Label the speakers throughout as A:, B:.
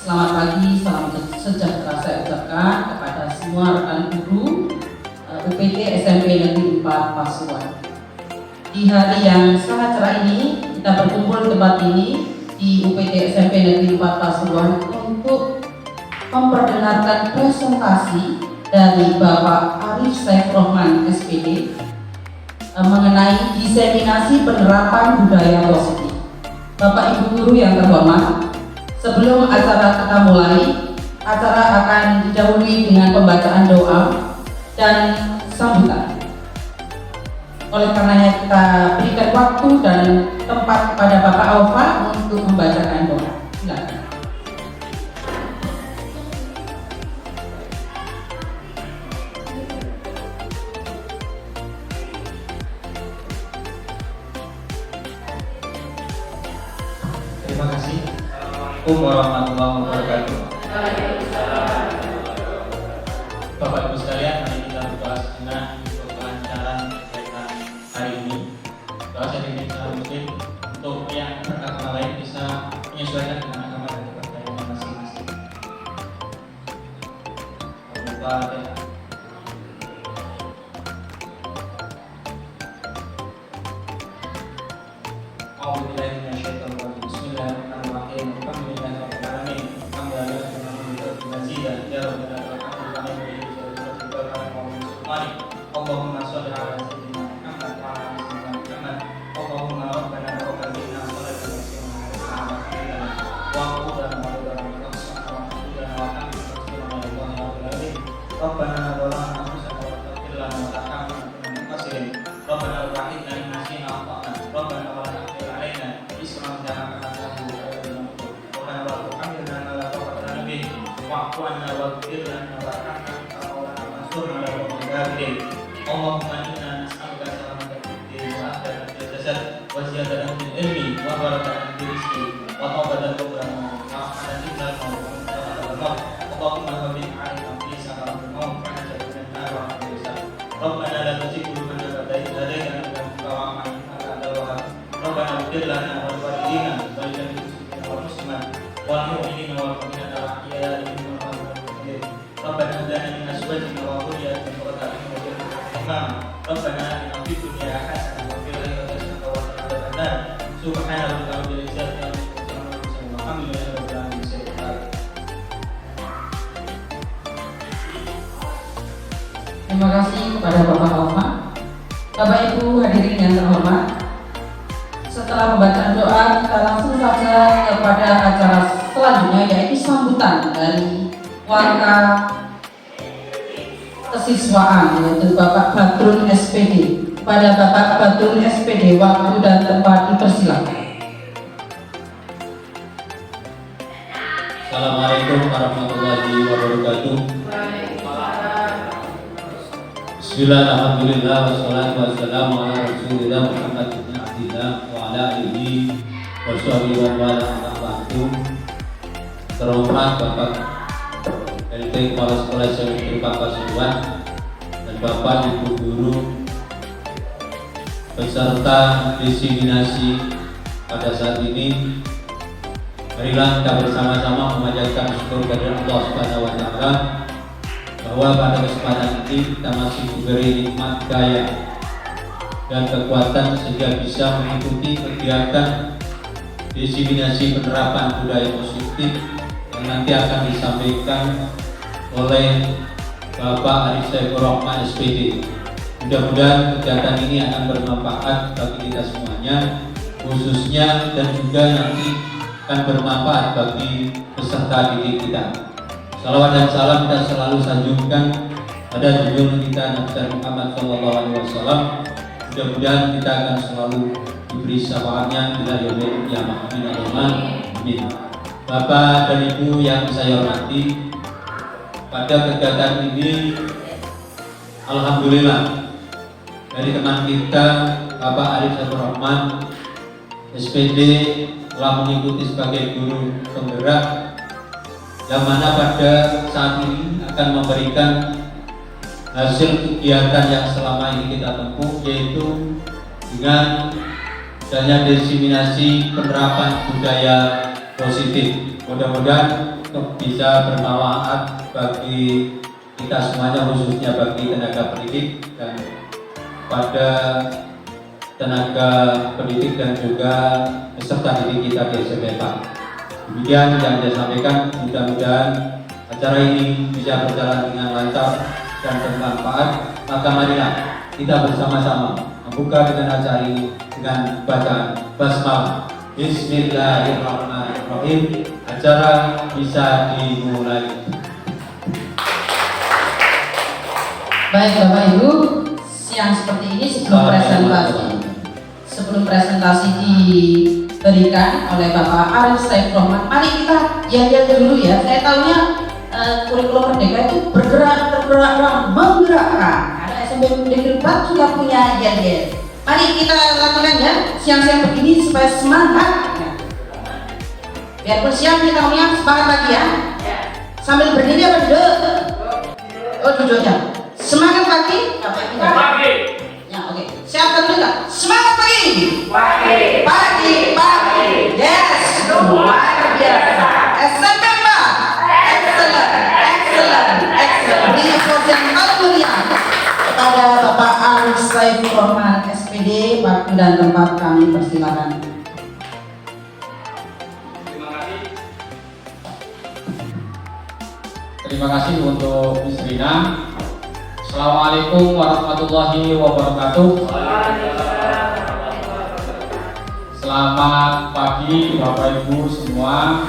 A: Selamat pagi, salam sejahtera saya ucapkan kepada semua rekan guru UPT SMP Negeri 4 Pasuruan. Di hari yang sangat cerah ini, kita berkumpul di tempat ini di UPT SMP Negeri 4 Pasuruan untuk memperdengarkan presentasi dari Bapak Arif Saifrohman SPD mengenai diseminasi penerapan budaya positif. Bapak Ibu guru yang terhormat, sebelum acara kita mulai, acara akan didahului dengan pembacaan doa dan sambutan. Oleh karenanya kita berikan waktu dan tempat kepada Bapak Alfa untuk membacakan doa. Silakan.
B: Terima kasih. Assalamualaikum warahmatullahi wabarakatuh. Bapak Ibu sekalian, mari kita berdoa sejenak untuk kelancaran kegiatan hari ini. Doa saya diminta mungkin untuk yang beragama lain bisa menyesuaikan dengan agama dan kepercayaan masing-masing. Lupa ya. Allahumma sholli ala sayyidina Muhammad wa ala ali sayyidina Muhammad. Allahumma rabbana taqabbal minna sholatan wa qulana wa rabbana wa rabbana zalamna anfusana wa taghfir lana wa tarhamna wa naqsim rabbana rahimna inna sina ata'na rabbana wa la tahmil alaina isran kama hamaltahu rabbana wa tuhammilna ma la taqata lana bihi wa'fu 'anna waghfir lana warhamna wa ansurna 'alal kafirin. Allahumma inna nas'aluka salamatan fid din wa afiyatan fil jasad wa ziyadatan fil ilmi wa barakatan fil rizqi wa tawbatan qabla wa rahmatan inda al-maut. Allahumma habib 'alaina fi sakaratil maut wa najina min nar wa hisab. Rabbana la tuzigh qulubana ba'da idh hadaytana wa hab lana min ladunka rahmatan. Rabbana ighfir lana wa li walidina wa lil muslimina wal muslimat wal mu'minina wal mu'minat al-ahya'i minhum wal amwat. Rabbana hab lana min azwajina wa dhurriyyatina qurrata a'yun Rabbana atina fid dunya hasanah wa fil akhirati hasanah wa qina adzaban nar. Subhana rabbika rabbil izzati amma yasifun wa alhamdulillahi rabbil alamin.
A: Terima kasih kepada Bapak Alfa. Bapak Ibu hadirin yang terhormat, setelah pembacaan doa kita langsung saja kepada acara selanjutnya, yaitu sambutan dari warga kesiswaan, yaitu Bapak Badrun SPD. Pada Bapak Badrun SPD, waktu dan tempat dipersilakan.
C: Assalamualaikum warahmatullahi wabarakatuh. Bismillah, alhamdulillah, wassalatu wassalamu ala rasulillah Muhammad bin Abdillah wa ala alihi wa sahbihi wa ala alihi. Terhormat Bapak LT Kepala Sekolah SMP Pasuruan dan Bapak Ibu Guru peserta diseminasi pada saat ini, marilah kita bersama-sama memanjatkan syukur kepada Allah Subhanahu wa Ta'ala bahwa pada kesempatan ini kita masih diberi nikmat daya dan kekuatan sehingga bisa mengikuti kegiatan diseminasi penerapan budaya positif yang nanti akan disampaikan oleh Bapak Arif Saifrohman SPD. Mudah-mudahan kegiatan ini akan bermanfaat bagi kita semuanya, khususnya dan juga nanti akan bermanfaat bagi peserta didik kita. Salawat dan salam kita selalu sanjungkan pada junjungan kita Nabi Muhammad SAW. Mudah-mudahan kita akan selalu diberi syafaatnya bila yaumil qiyamah. Amin. Bapak dan Ibu yang saya hormati, pada kegiatan ini alhamdulillah dari teman kita Bapak Arif Saifrohman SPD telah mengikuti sebagai guru penggerak yang mana pada saat ini akan memberikan hasil kegiatan yang selama ini kita tempuh, yaitu dengan adanya diseminasi penerapan budaya positif. Mudah-mudahan bisa bermanfaat bagi kita semuanya, khususnya bagi tenaga pendidik dan pada tenaga pendidik dan juga peserta didik kita di SMP 4. Demikian yang saya sampaikan, mudah-mudahan acara ini bisa berjalan dengan lancar dan bermanfaat. Maka marilah kita bersama-sama membuka dengan acara ini dengan bacaan basmalah. Bismillahirrahmanirrahim. Acara bisa dimulai.
A: Baik Bapak Ibu, siang seperti ini sebelum presentasi diberikan oleh Bapak Arif Saif Rohman, mari kita lihat dulu ya. Saya tahunya kurikulum Merdeka itu bergerak, tergerak, menggerakkan. Ada SMP Negeri 4 juga punya yel-yel. Mari kita lakukan ya, siang-siang begini supaya semangat. Biarpun siang kita punya semangat lagi ya. Sambil berdiri apa duduk? Oh duduk ya. Semangat pagi?
D: Pagi.
A: Ya oke. Siapkan dulu Kak. Semangat pagi.
D: Pagi.
A: Pagi. Yes. Luar biasa. SMP 4. Excellent. Reinforce yang paling mulia kepada Bapak Arif Saif Rohman SPD. Waktu dan tempat kami persilakan.
D: Terima kasih untuk Miss Rina. Assalamualaikum warahmatullahi wabarakatuh. Selamat pagi Bapak Ibu semua.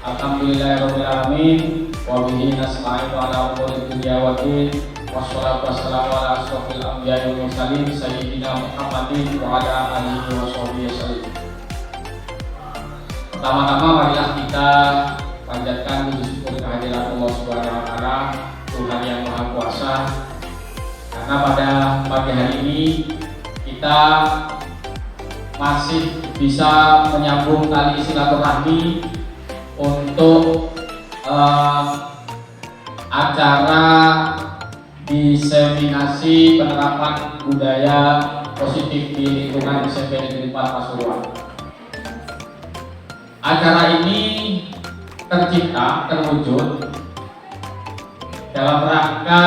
D: Alhamdulillahirrahmanirrahim. Wabihi nasta'in ala umuri dunya waddin. Wassalatu wassalamu ala asrofil anbiya'i wal mursalin sayyidina Muhammadin wa ala alihi wa sahbihi wasallam. Pertama-tama marilah kita panjatkan puji syukur kehadirat Allah Subhanahu wa taala, Tuhan yang Maha Kuasa. Karena pada pagi hari ini kita masih bisa menyambung tali silaturahmi untuk acara diseminasi penerapan budaya positif di lingkungan SMP Negeri 4 Pasuruan. Acara ini terwujud dalam rangka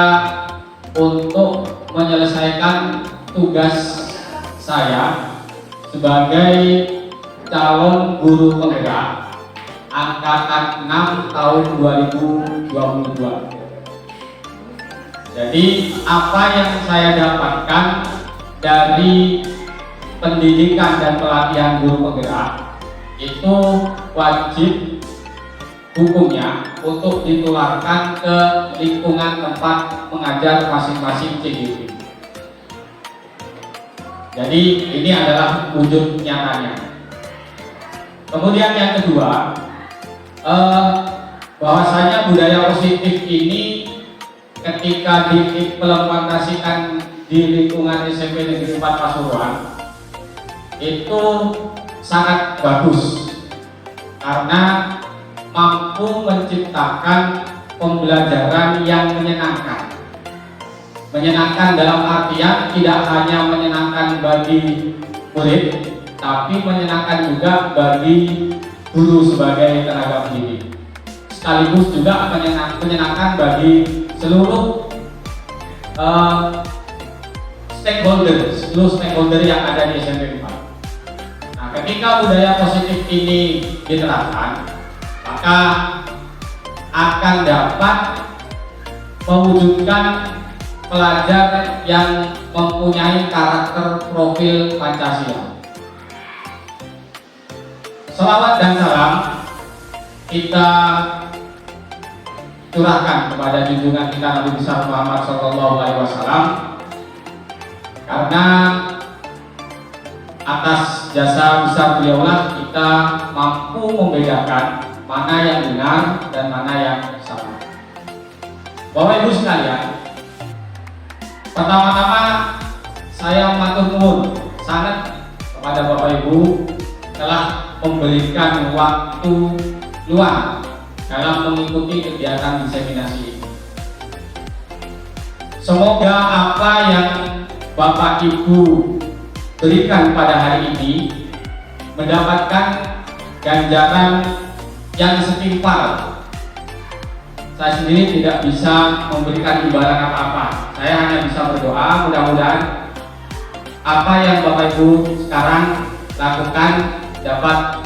D: untuk menyelesaikan tugas saya sebagai calon guru penggerak angkatan 6 tahun 2022. Jadi apa yang saya dapatkan dari pendidikan dan pelatihan guru penggerak itu wajib hukumnya untuk ditularkan ke lingkungan tempat mengajar masing-masing CGP. Jadi ini adalah wujud nyatanya. Kemudian yang kedua, bahwasanya budaya positif ini ketika diimplementasikan di lingkungan SMP Negeri 4 Pasuruan itu sangat bagus karena mampu menciptakan pembelajaran yang menyenangkan. Menyenangkan dalam artian tidak hanya menyenangkan bagi murid, tapi menyenangkan juga bagi guru sebagai tenaga pendidik. Sekaligus juga menyenangkan bagi seluruh stakeholder yang ada di SMP 4. Nah, ketika budaya positif ini diterapkan, maka akan dapat mewujudkan pelajar yang mempunyai karakter profil Pancasila. Selawat dan salam kita curahkan kepada junjungan kita Nabi besar Muhammad SAW, karena atas jasa besar beliaulah kita mampu membedakan mana yang benar dan mana yang salah. Bapak Ibu sekalian, pertama-tama saya matur nuwun sangat kepada Bapak Ibu telah memberikan waktu luang dalam mengikuti kegiatan diseminasi ini. Semoga apa yang Bapak Ibu berikan pada hari ini mendapatkan ganjaran yang setimpal saya sendiri tidak bisa memberikan imbalan apa-apa. Saya hanya bisa berdoa, mudah-mudahan apa yang Bapak Ibu sekarang lakukan dapat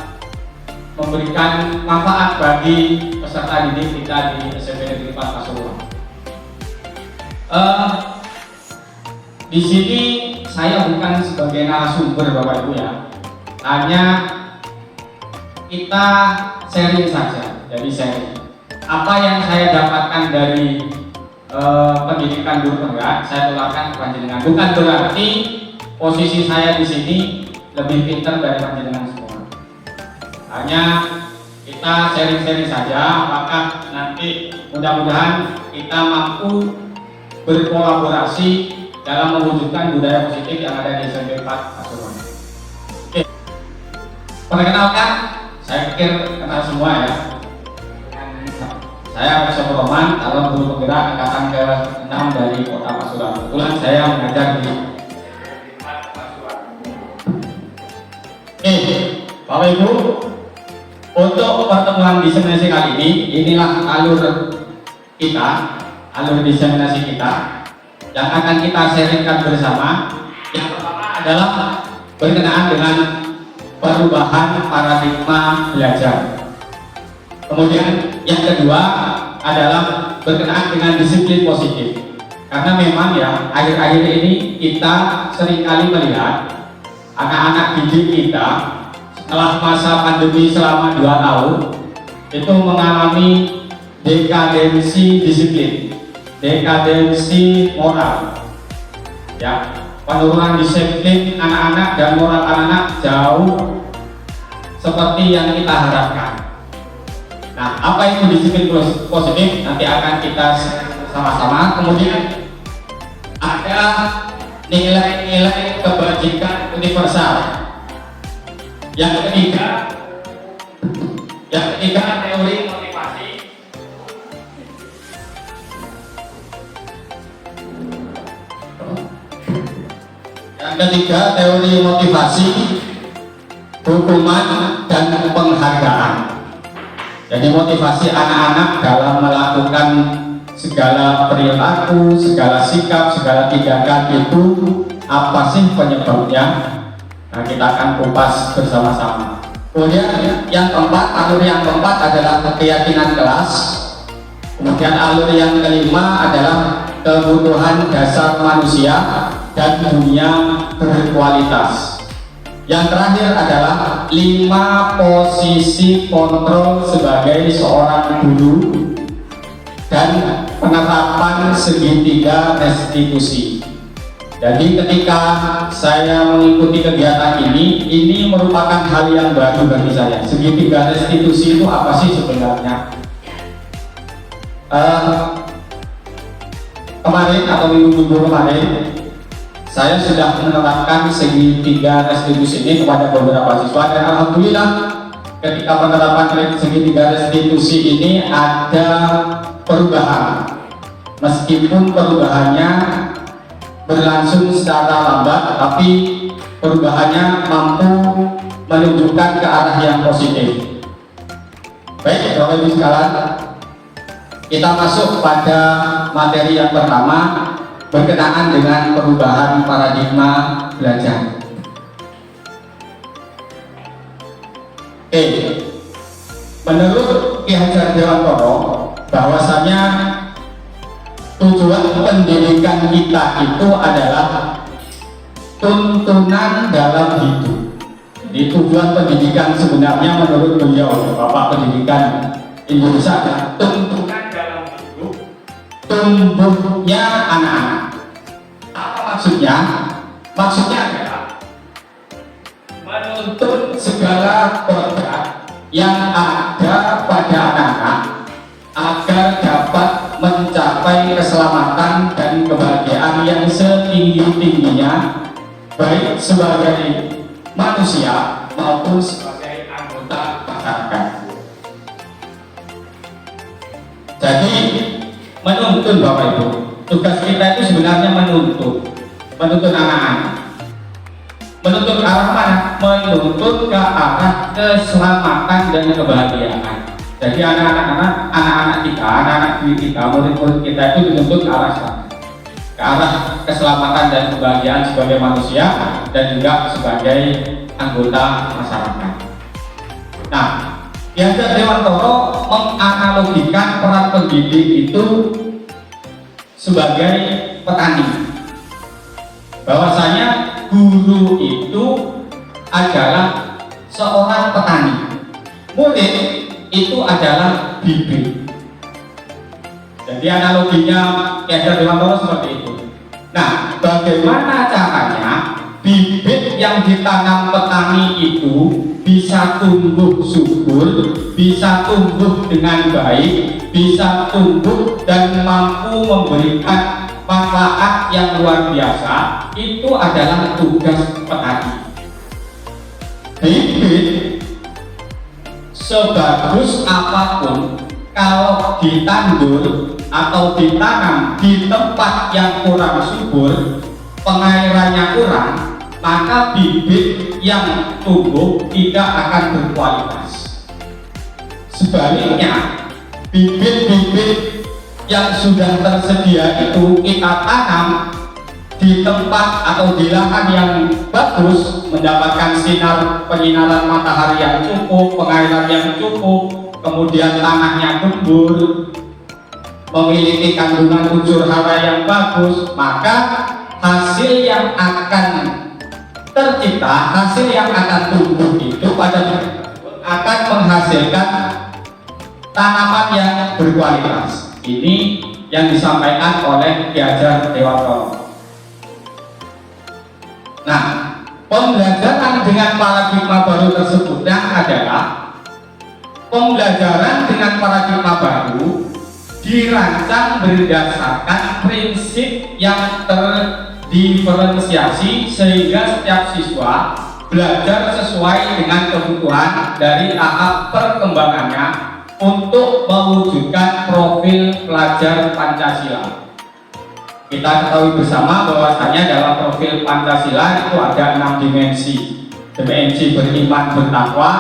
D: memberikan manfaat bagi peserta didik kita di SMP Negeri 4 Pasuruan. Di sini saya bukan sebagai narasumber Bapak Ibu ya, hanya kita sharing saja. Jadi sharing apa yang saya dapatkan dari pendidikan guru penggerak, saya tularkan ke panjenengan. Bukan berarti posisi saya di sini lebih pintar dari panjenengan semua. Hanya kita sharing-sharing saja, apakah nanti mudah-mudahan kita mampu berkolaborasi dalam mewujudkan budaya positif yang ada di SMP 4 Pasuruan. Oke. Perkenalkan, saya pikir kenal semua ya. Saya Profesor Roman, calon guru penggerak angkatan ke-6 dari Kota Pasuruan. Kebetulan saya mengajar di Bapak Ibu, untuk pertemuan diseminasi kali ini, inilah alur kita, alur diseminasi kita yang akan kita sharingkan bersama. Yang pertama adalah berkenaan dengan perubahan paradigma belajar. Kemudian yang kedua adalah berkenaan dengan disiplin positif. Karena memang ya akhir-akhir ini kita seringkali melihat anak-anak didik kita setelah masa pandemi selama 2 tahun itu mengalami dekadensi disiplin, dekadensi moral, ya, penurunan disiplin anak-anak dan moral anak-anak jauh seperti yang kita harapkan. Nah, apa itu disiplin positif? Nanti akan kita sama-sama. Kemudian ada nilai-nilai kebajikan universal. Yang ketiga teori motivasi. Yang ketiga teori motivasi, hukuman dan penghargaan. Jadi motivasi anak-anak dalam melakukan segala perilaku, segala sikap, segala tindakan itu apa sih penyebabnya? Nah, kita akan kupas bersama-sama. Kemudian yang keempat, alur yang keempat adalah keyakinan kelas. Kemudian alur yang kelima adalah kebutuhan dasar manusia dan dunia berkualitas. Yang terakhir adalah 5 posisi kontrol sebagai seorang guru dan penerapan segitiga restitusi. Jadi ketika saya mengikuti kegiatan ini merupakan hal yang baru bagi saya. Segitiga restitusi itu apa sih sebenarnya? Kemarin atau minggu-minggu kemarin saya sudah menerapkan segitiga restitusi ini kepada beberapa siswa dan alhamdulillah ketika penerapan segitiga restitusi ini ada perubahan. Meskipun perubahannya berlangsung secara lambat, tapi perubahannya mampu menunjukkan ke arah yang positif. Baik, Bapak Ibu sekalian, kita masuk pada materi yang pertama berkenaan dengan perubahan paradigma belajar. Oke, menurut Ki Hajar Dewantoro bahwasanya tujuan pendidikan kita itu adalah tuntunan dalam hidup. Jadi tujuan pendidikan sebenarnya menurut beliau, Bapak Pendidikan Indonesia, adalah tuntunan dalam hidup, tumbuhnya anak-anak. Apa maksudnya? Maksudnya adalah menuntut segala produk yang ada pada anak-anak agar dapat mencapai keselamatan dan kebahagiaan yang setinggi-tingginya, baik sebagai manusia maupun sebagai anggota masyarakat. Jadi menuntun Bapak Ibu, tugas kita itu sebenarnya menuntun anak-anak. Menuntut ke arah mana? Menuntut ke arah keselamatan dan kebahagiaan. Jadi anak-anak kita, anak-anak kita, murid-murid kita itu dituntut ke arah sana, ke arah keselamatan dan kebahagiaan sebagai manusia dan juga sebagai anggota masyarakat. Nah, Ki Hajar Dewantoro menganalogikan peran pendidik itu sebagai petani. Bahwasanya guru itu adalah seorang petani, murid itu adalah bibit. Jadi analoginya Ki Hajar Dewantoro seperti itu. Nah, bagaimana caranya bibit yang ditanam petani itu bisa tumbuh subur, bisa tumbuh dengan baik, bisa tumbuh dan mampu memberikan manfaat yang luar biasa, itu adalah tugas petani. Bibit sebagus apapun, kalau ditandur atau ditanam di tempat yang kurang subur, pengairannya kurang, maka bibit yang tumbuh tidak akan berkualitas. Sebaliknya, bibit-bibit yang sudah tersedia itu kita tanam di tempat atau di lahan yang bagus, mendapatkan penyinaran matahari yang cukup, pengairan yang cukup, kemudian tanahnya gembur, memiliki kandungan unsur hara yang bagus, maka hasil yang akan tercipta, hasil yang akan tumbuh itu pada akan menghasilkan tanaman yang berkualitas. Ini yang disampaikan oleh Ki Hajar Dewantoro. Nah, pembelajaran dengan paradigma baru tersebutnya adalah pembelajaran dengan paradigma baru dirancang berdasarkan prinsip yang terdiferensiasi sehingga setiap siswa belajar sesuai dengan kebutuhan dari tahap perkembangannya untuk mewujudkan profil pelajar Pancasila. Kita ketahui bersama bahwasanya dalam profil Pancasila itu ada 6 dimensi. Dimensi beriman bertakwa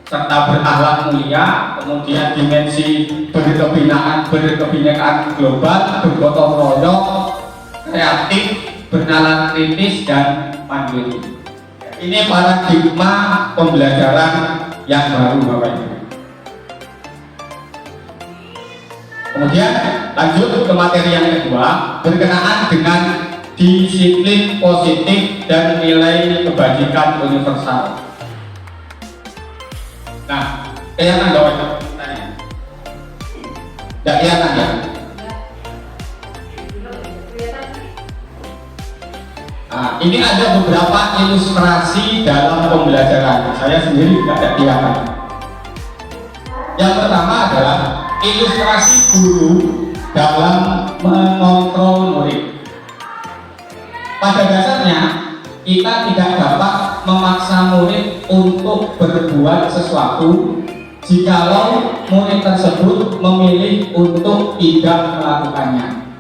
D: serta berakhlak mulia, kemudian dimensi berkebinekaan global, bergotong royong, kreatif, bernalar kritis, dan mandiri. Ini paradigma pembelajaran yang baru, Bapak Ibu. Kemudian lanjut ke materi yang kedua, berkenaan dengan disiplin positif dan nilai kebajikan universal. Nah, kelihatan Bapak Ibu? Tidak kelihatan ya? Nah, ini ada beberapa ilustrasi dalam pembelajaran. Saya sendiri tidak kelihatan. Yang pertama adalah ilustrasi guru dalam mengontrol murid. Pada dasarnya kita tidak dapat memaksa murid untuk berbuat sesuatu jikalau murid tersebut memilih untuk tidak melakukannya.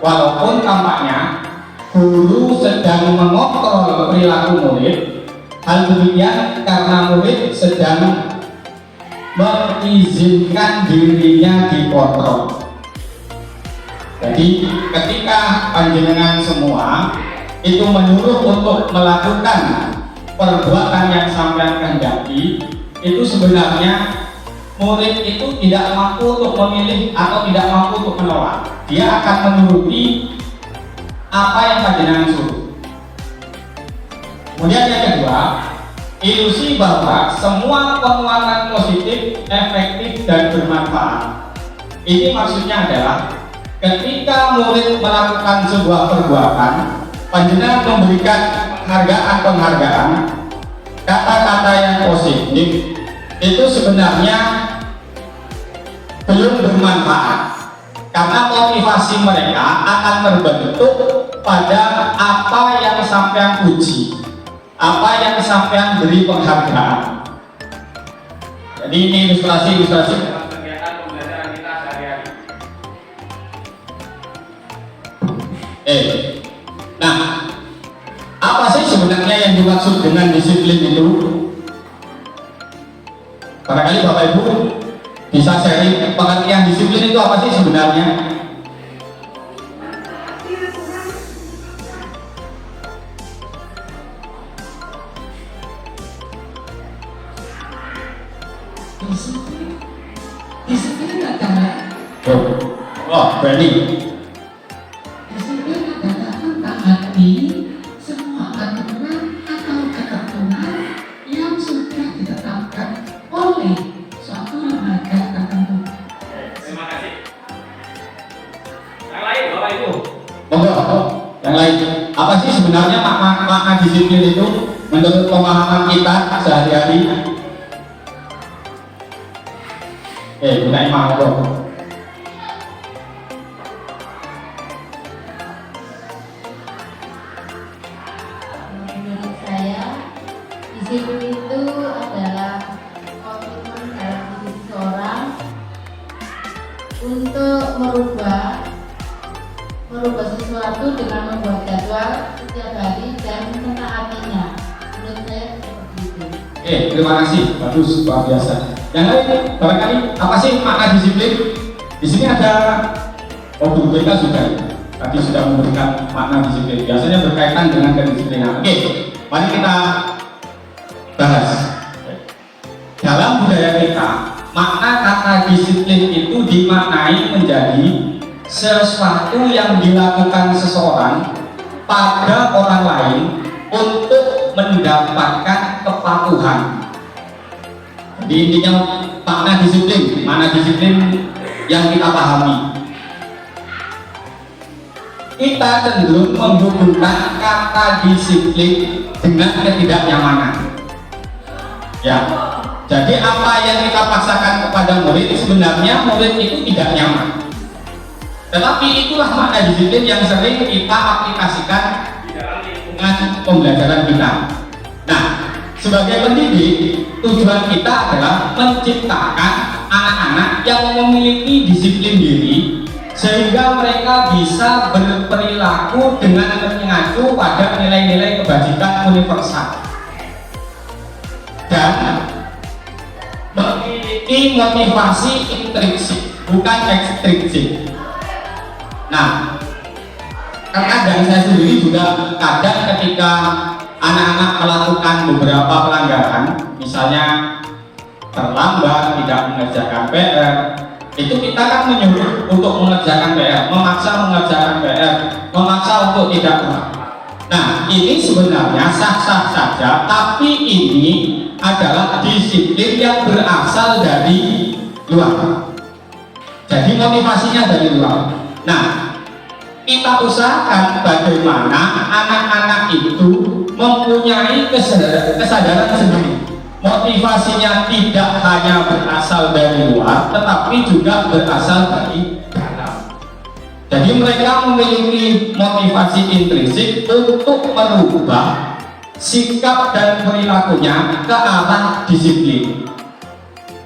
D: Walaupun tampaknya guru sedang mengontrol perilaku murid, hal demikian karena murid sedang mengizinkan dirinya dikontrol. Jadi ketika panjenengan semua itu menyuruh untuk melakukan perbuatan yang sampean kehendaki, itu sebenarnya murid itu tidak mampu untuk memilih atau tidak mampu untuk menolak. Dia akan menuruti apa yang panjenengan suruh. Kemudian yang kedua, ilusi bahwa semua penguatan positif, efektif, dan bermanfaat. Ini maksudnya adalah ketika murid melakukan sebuah perbuatan, panjenengan memberikan penghargaan, kata-kata yang positif, itu sebenarnya belum bermanfaat, karena motivasi mereka akan terbentuk pada apa yang sampean puji, apa yang sampean beri penghargaan. Jadi ini ilustrasi dalam kegiatan pembelajaran kita sehari-hari. Nah, apa sih sebenarnya yang dimaksud dengan disiplin itu? Barangkali Bapak Ibu Bisa sharing pengertian disiplin itu apa sih sebenarnya?
A: Disiplin adalah
D: Berani.
A: disiplin adalah mentaati semua aturan atau ketentuan yang sudah ditetapkan oleh suatu lembaga tertentu.
B: Terima kasih. Yang lain Bapak Ibu.
D: Monggo, yang lain. Apa sih sebenarnya makna disiplin itu menurut pemahaman kita sehari-hari? Bukan imam kok.
E: Menurut saya, disiplin itu adalah komitmen dalam diri seseorang untuk merubah sesuatu dengan membuat jadwal setiap hari dan mentaatinya. Menurut saya seperti itu.
D: Terima kasih, bagus, luar biasa. Yang lain, barangkali apa sih makna disiplin? Di sini ada guru BK sudah tadi sudah memberikan makna disiplin. Biasanya berkaitan dengan kedisiplinan. Mari kita bahas. Dalam budaya kita, makna kata disiplin itu dimaknai menjadi sesuatu yang dilakukan seseorang pada orang lain untuk mendapatkan kepatuhan. Jadi intinya makna disiplin yang kita pahami. Kita cenderung menghubungkan kata disiplin dengan ketidaknyamanan. Ya, jadi apa yang kita paksakan kepada murid sebenarnya murid itu tidak nyaman. Tetapi itulah makna disiplin yang sering kita aplikasikan di dalam lingkungan pembelajaran kita. Nah, sebagai pendidik, tujuan kita adalah menciptakan anak-anak yang memiliki disiplin diri sehingga mereka bisa berperilaku dengan mengacu pada nilai-nilai kebajikan universal dan memiliki motivasi intrinsik, bukan ekstrinsik. Nah, kadang saya sendiri juga kadang ketika anak-anak melakukan beberapa pelanggaran, misalnya terlambat, tidak mengerjakan PR, itu kita kan menyuruh untuk mengerjakan PR, memaksa mengerjakan PR, memaksa untuk tidak pulang. Nah, ini sebenarnya sah-sah saja, tapi ini adalah disiplin yang berasal dari luar. Jadi motivasinya dari luar. Nah, kita usahakan bagaimana anak-anak itu mempunyai kesadaran sendiri. Motivasinya tidak hanya berasal dari luar, tetapi juga berasal dari dalam. Jadi mereka memiliki motivasi intrinsik untuk merubah sikap dan perilakunya ke arah disiplin.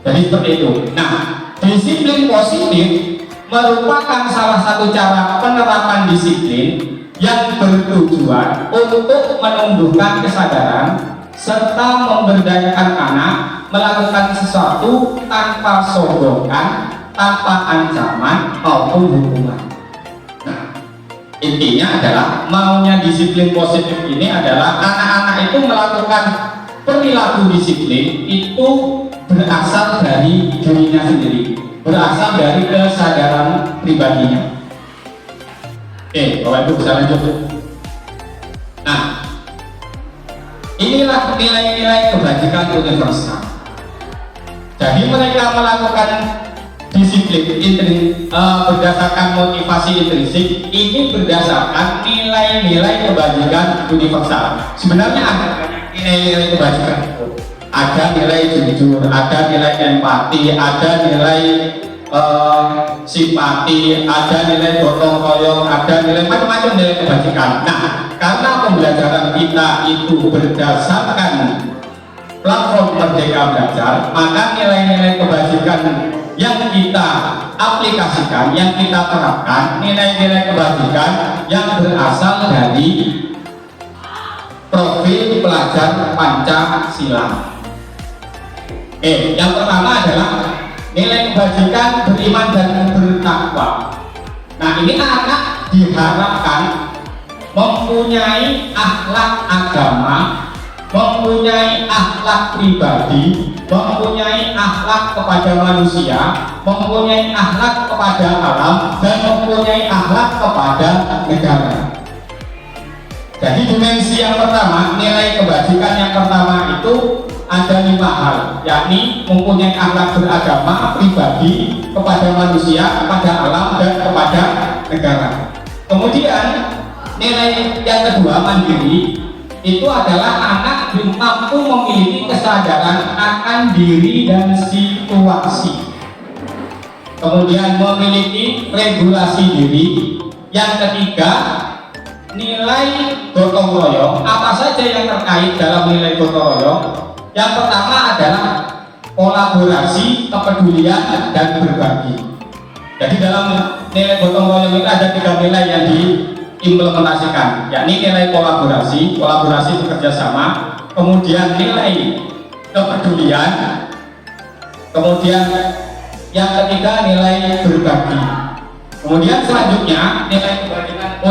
D: Jadi seperti itu. Nah, disiplin positif merupakan salah satu cara penerapan disiplin yang bertujuan untuk menumbuhkan kesadaran serta memberdayakan anak melakukan sesuatu tanpa sogokan, tanpa ancaman maupun hukuman. Nah, intinya adalah maunya disiplin positif ini adalah anak-anak itu melakukan perilaku disiplin itu berasal dari dirinya sendiri, berasal dari kesadaran pribadinya. Bapak Ibu bisa lanjut. Nah, inilah nilai-nilai kebajikan universal. Jadi mereka melakukan disiplin berdasarkan motivasi intrinsik ini berdasarkan nilai-nilai kebajikan universal. Sebenarnya ada banyak nilai-nilai kebajikan. Ada nilai jujur, ada nilai empati, ada nilai simpati, ada nilai gotong royong, ada nilai macam-macam nilai kebajikan. Nah, karena pembelajaran kita itu berdasarkan platform Merdeka Belajar, maka nilai-nilai kebajikan yang kita aplikasikan, yang kita terapkan, nilai-nilai kebajikan yang berasal dari profil pelajar Pancasila. Yang pertama adalah nilai kebajikan, beriman dan bertakwa. Nah, ini anak diharapkan mempunyai akhlak agama, mempunyai akhlak pribadi, mempunyai akhlak kepada manusia, mempunyai akhlak kepada alam, dan mempunyai akhlak kepada negara. Jadi dimensi yang pertama, nilai kebajikan yang pertama itu ada 5 hal, yakni mempunyai akhlak beragama, pribadi, kepada manusia, kepada alam, dan kepada negara. Kemudian nilai yang kedua, mandiri, itu adalah anak mampu memiliki kesadaran akan diri dan situasi. Kemudian memiliki regulasi diri. Yang ketiga, nilai gotong royong. Apa saja yang terkait dalam nilai gotong royong? Yang pertama adalah kolaborasi, kepedulian, dan berbagi. Jadi dalam nilai gotong royong itu ada 3 nilai yang diimplementasikan, yakni nilai kolaborasi, bekerja sama, kemudian nilai kepedulian, kemudian yang ketiga nilai berbagi. Kemudian selanjutnya nilai kebajikan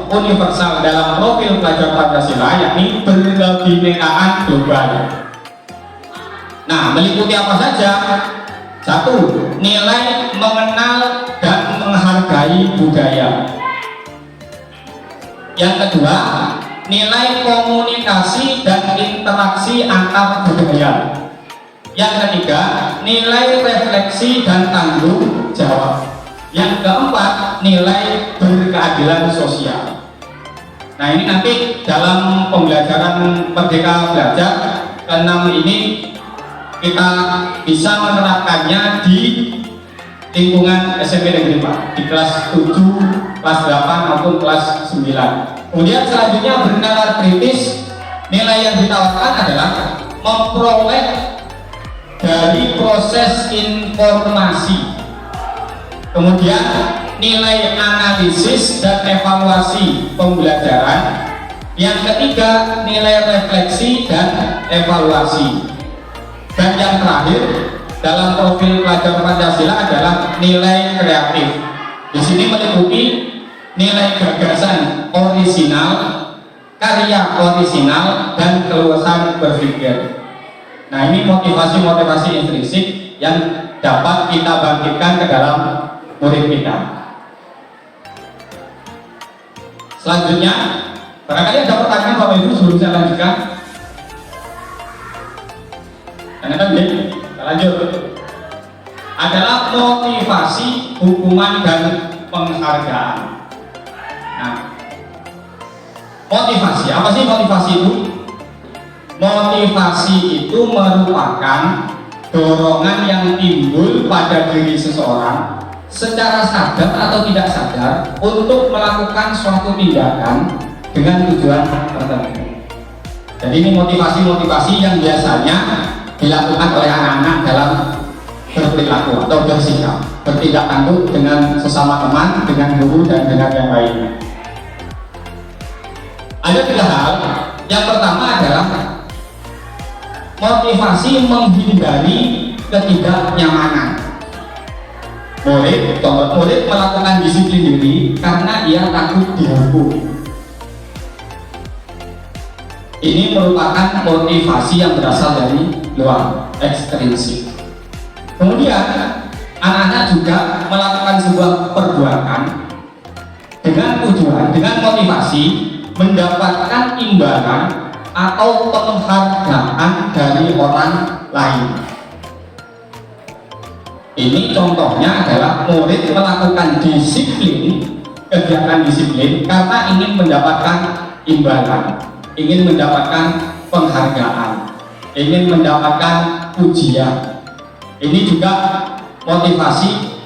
D: universal dalam profil pelajar Pancasila, yakni berkebinekaan global. Nah, meliputi apa saja? 1. Nilai mengenal dan menghargai budaya. Yang kedua, nilai komunikasi dan interaksi antar budaya. Yang ketiga, nilai refleksi dan tanggung jawab. Yang keempat, nilai berkeadilan sosial. Nah, ini nanti dalam pembelajaran Merdeka Belajar ke-6 ini kita bisa menerapkannya di lingkungan SMP Negeri 4 di kelas 7, kelas 8 maupun kelas 9. Kemudian selanjutnya bernalar kritis. Nilai yang ditawarkan adalah memperoleh dari proses informasi. Kemudian nilai analisis dan evaluasi pembelajaran. Yang ketiga, nilai refleksi dan evaluasi. Dan yang terakhir dalam profil pelajar Pancasila adalah nilai kreatif. Di sini meliputi nilai gagasan orisinal, karya orisinal, dan keluasan berpikir. Nah, ini motivasi-motivasi intrinsik yang dapat kita bangkitkan ke dalam murid kita. Selanjutnya, barangkali ada pertanyaan Bapak Ibu sebelum saya lanjutkan. Kita lanjut. Adalah motivasi, hukuman, dan penghargaan. Nah, motivasi, apa sih motivasi itu? Motivasi itu merupakan dorongan yang timbul pada diri seseorang secara sadar atau tidak sadar untuk melakukan suatu tindakan dengan tujuan tertentu. Jadi ini motivasi-motivasi yang biasanya dilakukan oleh anak-anak dalam berperilaku atau bersikap, bertindak tanduk dengan sesama teman, dengan guru, dan dengan yang lainnya. Ada 3 hal. Yang pertama adalah motivasi menghindari ketidaknyamanan. Murid melakukan disiplin diri karena ia takut dihukum. Ini merupakan motivasi yang berasal dari luar, ekstrinsik. Kemudian anak-anak juga melakukan sebuah perbuatan dengan tujuan, dengan motivasi mendapatkan imbalan atau penghargaan dari orang lain. Ini contohnya adalah murid melakukan disiplin, kegiatan disiplin karena ingin mendapatkan imbalan, ingin mendapatkan penghargaan, ingin mendapatkan pujian. Ini juga motivasi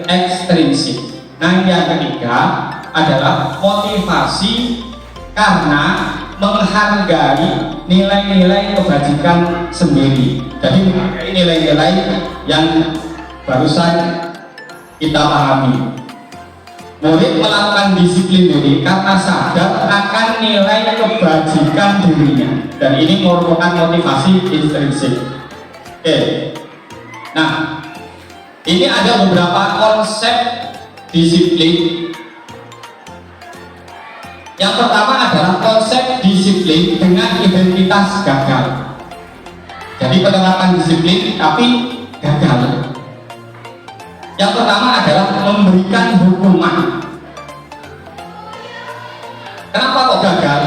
D: ekstrinsik. Nah, yang ketiga adalah motivasi karena menghargai nilai-nilai kebajikan sendiri. Jadi menghargai nilai-nilai yang barusan kita pahami. Murid melakukan disiplin diri karena sadar akan nilai kebajikan dirinya, dan ini merupakan motivasi intrinsik. Oke. Nah, ini ada beberapa konsep disiplin. Yang pertama adalah konsep disiplin dengan identitas gagal. Jadi penerapan disiplin tapi gagal. Yang pertama adalah memberikan hukuman. Kenapa kok gagal?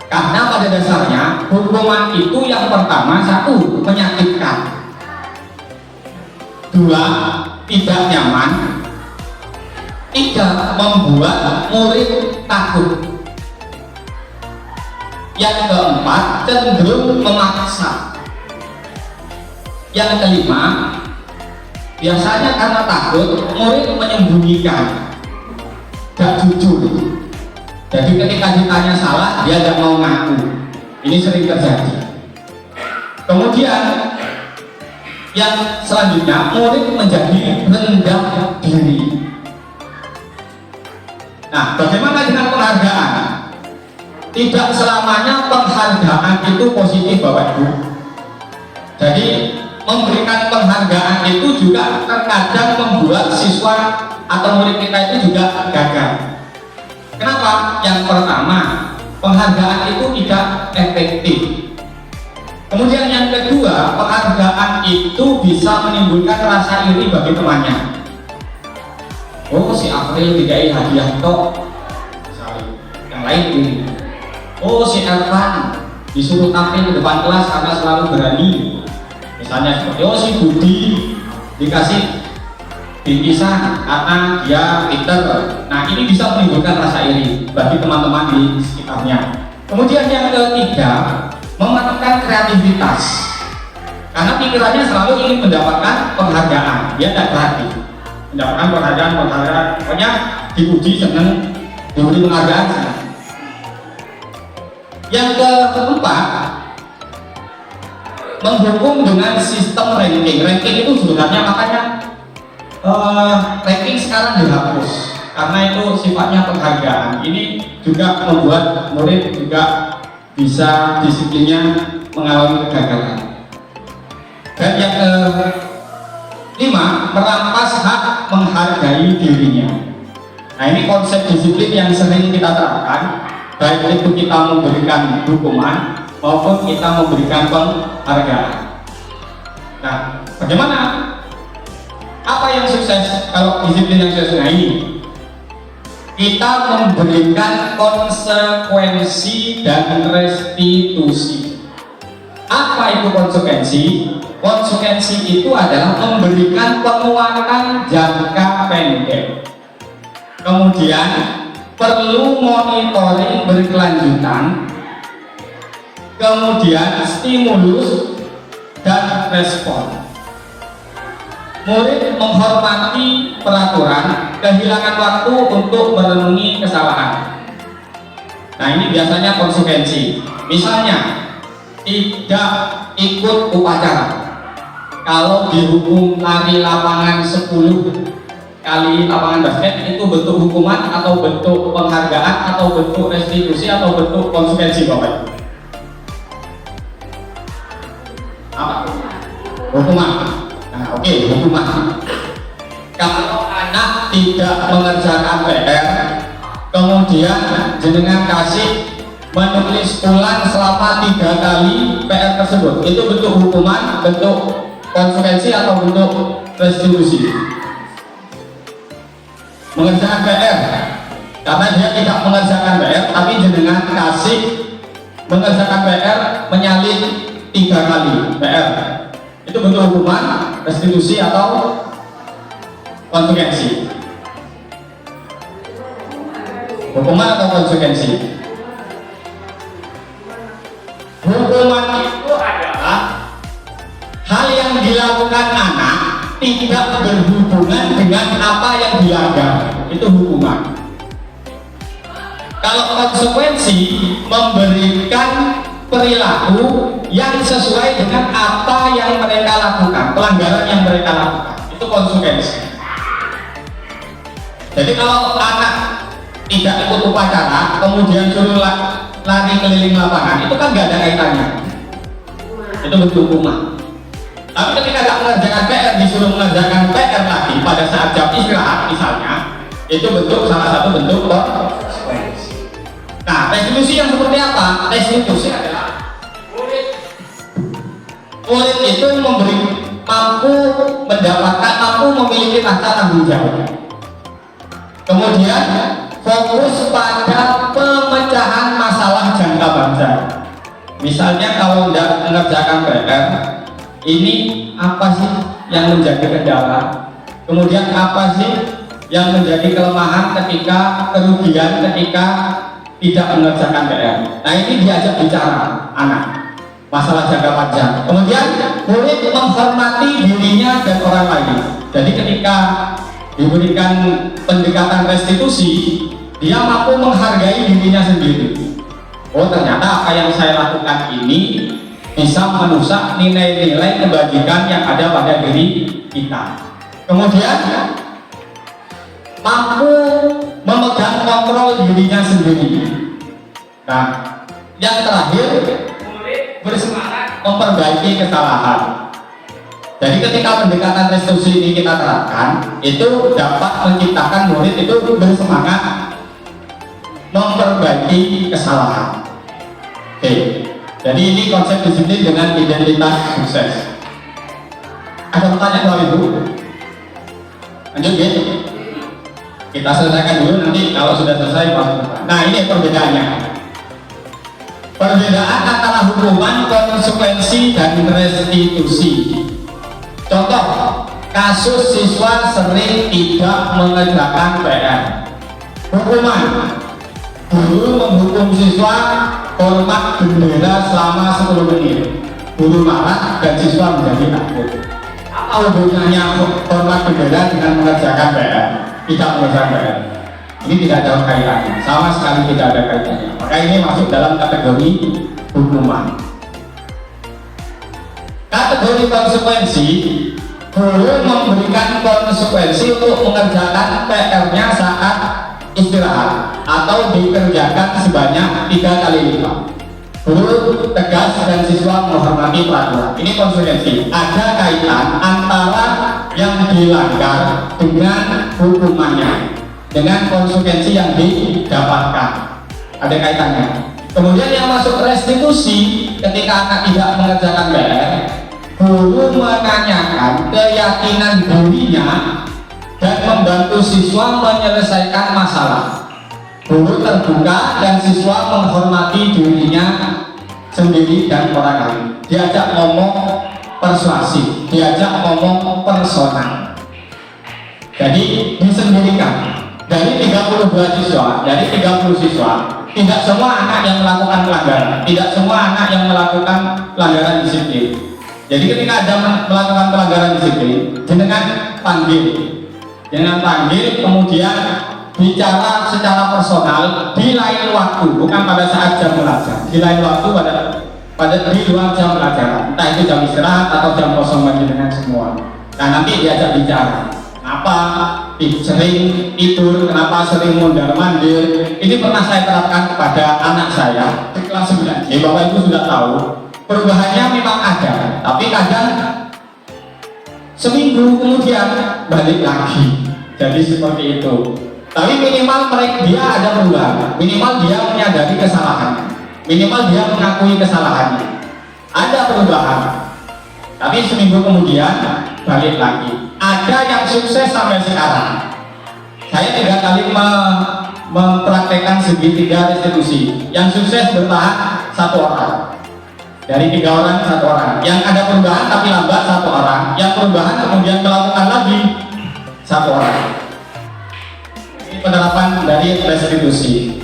D: Karena pada dasarnya hukuman itu yang pertama, satu, menyakitkan, dua, tidak nyaman, tiga, membuat murid takut, yang keempat, cenderung memaksa, yang kelima, biasanya karena takut murid menyembunyikan, gak jujur. Jadi ketika ditanya salah dia tidak mau ngaku. Ini sering terjadi. Kemudian yang selanjutnya, murid menjadi rendah diri. Nah, bagaimana dengan penghargaan? Tidak selamanya penghargaan itu positif, Bapak Ibu. Jadi memberikan penghargaan itu juga terkadang membuat siswa atau murid kita itu juga gagal. Kenapa? Yang pertama, penghargaan itu tidak efektif. Kemudian yang kedua, penghargaan itu bisa menimbulkan rasa iri bagi temannya. Oh, si April dikai hadiah tok, yang lain iri. Oh, si Ervan disuruh tampil di depan kelas karena selalu berani. Misalnya seperti, oh si Budi dikasih bingkisan karena dia pinter. Nah, ini bisa menimbulkan rasa iri bagi teman-teman di sekitarnya. Kemudian yang ketiga, mematikan kreativitas, karena pikirannya selalu ingin mendapatkan penghargaan. Dia tidak kreatif, mendapatkan penghargaan, pokoknya dipuji seneng, diberi penghargaan seneng. Yang keempat, menghukum dengan sistem ranking. Ranking itu sebenarnya makanya ranking sekarang dihapus karena itu sifatnya penghargaan. Ini juga membuat murid juga bisa disiplinnya mengalami kegagalan. Dan yang kelima, merampas hak menghargai dirinya. Nah, ini konsep disiplin yang sering kita terapkan, baik itu kita memberikan hukuman maupun kita memberikan penghargaan. Nah, bagaimana? Apa yang sukses kalau disiplin yang sukses? Nah, ini kita memberikan konsekuensi dan restitusi. Apa itu konsekuensi? Konsekuensi itu adalah memberikan penguatan jangka pendek. Kemudian perlu monitoring berkelanjutan. Kemudian stimulus dan respon. Murid menghormati peraturan, kehilangan waktu untuk merenungi kesalahan. Nah, ini biasanya konsekuensi. Misalnya, tidak ikut upacara. Kalau dihukum lari lapangan 10 kali lapangan basket, itu bentuk hukuman atau bentuk penghargaan atau bentuk restitusi atau bentuk konsekuensi, Bapak Ibu? Apa? Hukuman. Nah, oke, hukuman. Kalau anak tidak mengerjakan PR, kemudian jenengan kasih menulis ulang selama 3 kali PR tersebut, itu bentuk hukuman, bentuk konsekuensi atau bentuk restitusi? Mengerjakan PR, karena dia tidak mengerjakan PR, tapi jenengan kasih mengerjakan PR menyalin 3 kali PR, itu bentuk hukuman, restitusi atau konsekuensi? Hukuman atau konsekuensi? Hukuman itu adalah hal yang dilakukan anak tidak berhubungan dengan apa yang dilanggar, itu hukuman. Kalau konsekuensi, memberikan perilaku yang sesuai dengan apa yang mereka lakukan, pelanggaran yang mereka lakukan, itu konsekuensi. Jadi kalau anak tidak ikut upacara, kemudian suruh lari keliling lapangan, itu kan nggak ada kaitannya, itu bentuk hukuman. Tapi ketika nggak mengerjakan PR, disuruh mengerjakan PR lagi pada saat jam istirahat misalnya, itu bentuk salah satu bentuk konsekuensi. Nah, restitusi yang seperti apa? Restitusi adalah murid itu mampu memiliki rasa tanggung jawab. Kemudian fokus pada pemecahan masalah jangka panjang. Misalnya kalau tidak mengerjakan PR, ini apa sih yang menjadi kendala? Kemudian apa sih yang menjadi kelemahan ketika kerugian ketika tidak mengerjakan PR? Nah, ini diajak bicara anak. Masalah jangka panjang. Kemudian murid menghormati dirinya dan orang lain. Jadi ketika diberikan pendekatan restitusi, dia mampu menghargai dirinya sendiri. Oh, ternyata apa yang saya lakukan ini bisa merusak nilai-nilai kebajikan yang ada pada diri kita. Kemudian mampu memegang kontrol dirinya sendiri. Nah, yang terakhir, bersemangat memperbaiki kesalahan. Jadi ketika pendekatan restitusi ini kita terapkan, itu dapat menciptakan murid itu bersemangat memperbaiki kesalahan. Oke, jadi ini konsep disiplin dengan identitas sukses. Ada pertanyaan soal itu? Lanjut ya? Kita selesaikan dulu, nanti kalau sudah selesai masuk. Nah, ini perbedaannya. Perbedaan antara hukuman, konsekuensi, dan restitusi. Contoh, kasus siswa sering tidak mengerjakan PR. Hukuman, guru menghukum siswa hormat bendera selama 10 menit. Guru marah dan siswa menjadi takut. Apa hubungannya hormat bendera dengan mengerjakan PR? Tidak mengerjakan PR. Ini tidak ada kaitannya, sama sekali tidak ada kaitannya. Maka ini masuk dalam kategori hukuman. Kategori konsekuensi, guru memberikan konsekuensi untuk mengerjakan PR-nya saat istirahat atau dikerjakan sebanyak 3 kali lipat. Guru tegas dan siswa menghormati peraturan. Ini konsekuensi. Ada kaitan antara yang dilanggar dengan hukumannya, dengan konsekuensi yang didapatkan. Ada kaitannya. Kemudian yang masuk restitusi, ketika anak tidak mengerjakan PR, guru menanyakan keyakinan dirinya dan membantu siswa menyelesaikan masalah. Guru terbuka dan siswa menghormati dirinya sendiri dan orang lain. Diajak ngomong persuasif, diajak ngomong personal. Jadi disendirikan. Dari 32 siswa, dari 30 siswa, tidak semua anak yang melakukan pelanggaran, tidak semua anak yang melakukan pelanggaran disiplin. Jadi ketika ada melakukan pelanggaran disiplin, jenengan panggil, kemudian bicara secara personal di lain waktu, bukan pada saat jam belajar, di lain waktu pada di luar jam pelajaran, entah itu jam istirahat atau jam kosong bagi jenengan semua. Nah, nanti diajak bicara. Kenapa sering tidur, kenapa sering mondar-mandir? Ini pernah saya terapkan kepada anak saya di kelas 9. Ya, Bapak Ibu sudah tahu, perubahannya memang ada, tapi kadang seminggu kemudian balik lagi. Jadi seperti itu. Tapi minimal dia ada perubahan, minimal dia menyadari kesalahannya, minimal dia mengakui kesalahannya. Ada perubahan, tapi seminggu kemudian balik lagi. Ada yang sukses sampai sekarang. Saya 3 kali mempraktekkan segitiga restitusi. Yang sukses bertahan 1 orang. Dari 3 orang 1 orang. Yang ada perubahan tapi lambat 1 orang. Yang perubahan kemudian melakukan lagi 1 orang. Ini penerapan dari restitusi.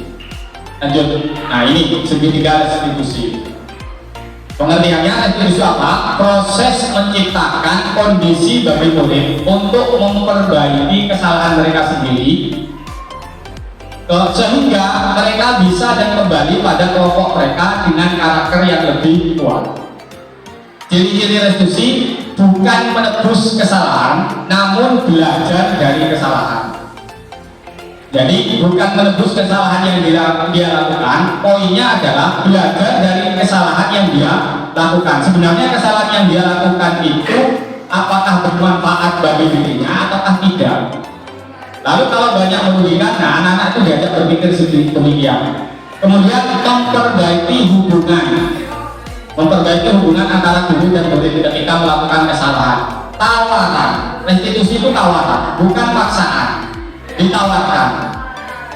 D: Lanjut. Nah, ini segitiga restitusi. Pengertiannya restitusi apa? Proses menciptakan kondisi bagi murid untuk memperbaiki kesalahan mereka sendiri, sehingga mereka bisa dan kembali pada kelompok mereka dengan karakter yang lebih kuat. Ciri-ciri restitusi bukan menebus kesalahan, namun belajar dari kesalahan. Jadi bukan menebus kesalahan yang dia lakukan, poinnya adalah belajar dari kesalahan yang dia lakukan. Sebenarnya kesalahan yang dia lakukan itu apakah bermanfaat bagi dirinya ataukah tidak. Lalu kalau banyak merugikan, nah anak-anak itu diajak berpikir seperti demikian. Kemudian memperbaiki hubungan antara guru dan murid ketika melakukan kesalahan. Tawaran, restitusi itu tawaran, bukan paksaan. Ditawarkan.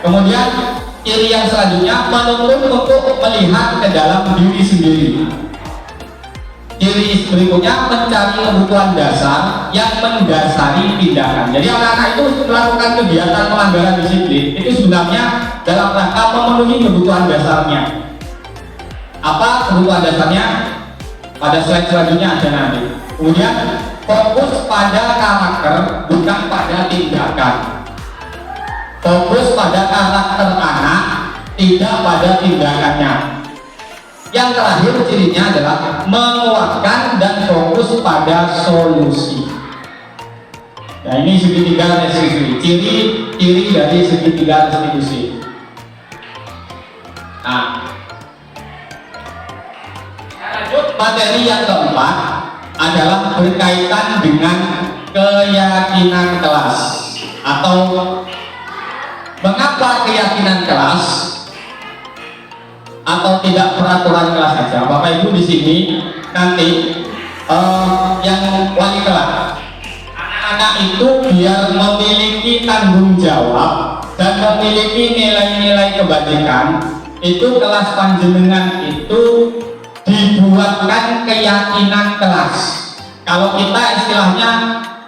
D: Kemudian ciri yang selanjutnya menuntut untuk melihat ke dalam diri sendiri. Ciri berikutnya mencari kebutuhan dasar yang mendasari tindakan. Jadi anak-anak itu melakukan kegiatan pelanggaran disiplin itu sebenarnya dalam rangka memenuhi kebutuhan dasarnya. Apa kebutuhan dasarnya? Pada slide selanjutnya ada nanti. Kemudian fokus pada karakter bukan pada tindakan. Fokus pada karakter anak, tidak pada tindakannya. Yang terakhir cirinya adalah menguatkan dan fokus pada solusi. Nah ini segitiga restitusi, ciri dari segitiga restitusi. Nah, lanjut materi yang keempat adalah berkaitan dengan keyakinan kelas atau mengapa keyakinan kelas atau tidak peraturan kelas saja. Bapak Ibu di sini nanti yang wali kelas, anak-anak itu biar memiliki tanggung jawab dan memiliki nilai-nilai kebajikan, itu kelas panjenengan itu dibuatkan keyakinan kelas. Kalau kita istilahnya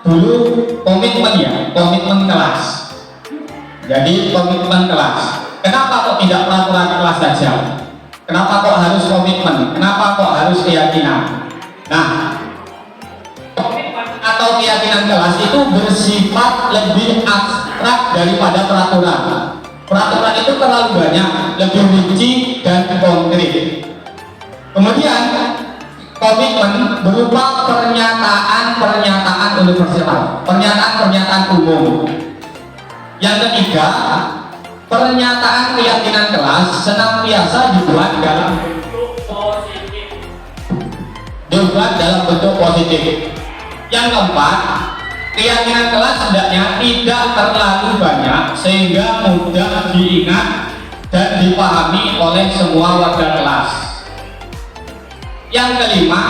D: dulu komitmen kelas. Jadi komitmen kelas. Kenapa kok tidak peraturan kelas saja? Kenapa kok harus komitmen? Kenapa kok harus keyakinan? Nah, komitmen atau keyakinan kelas itu bersifat lebih abstrak daripada peraturan. Peraturan itu terlalu banyak, lebih rinci dan konkret. Kemudian komitmen berupa pernyataan universal, pernyataan umum. Yang ketiga, pernyataan keyakinan kelas senantiasa dibuat dalam bentuk positif. Yang keempat, keyakinan kelas hendaknya tidak terlalu banyak sehingga mudah diingat dan dipahami oleh semua warga kelas. Yang kelima,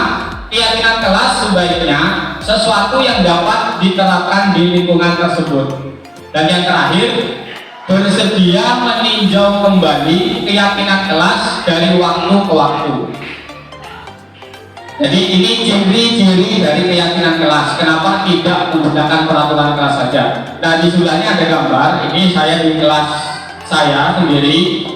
D: keyakinan kelas sebaiknya sesuatu yang dapat diterapkan di lingkungan tersebut. Dan yang terakhir, bersedia meninjau kembali keyakinan kelas dari waktu ke waktu. Jadi ini ciri-ciri dari keyakinan kelas. Kenapa tidak menggunakan peraturan kelas saja? Nah di sebelahnya ada gambar. Ini saya di kelas saya sendiri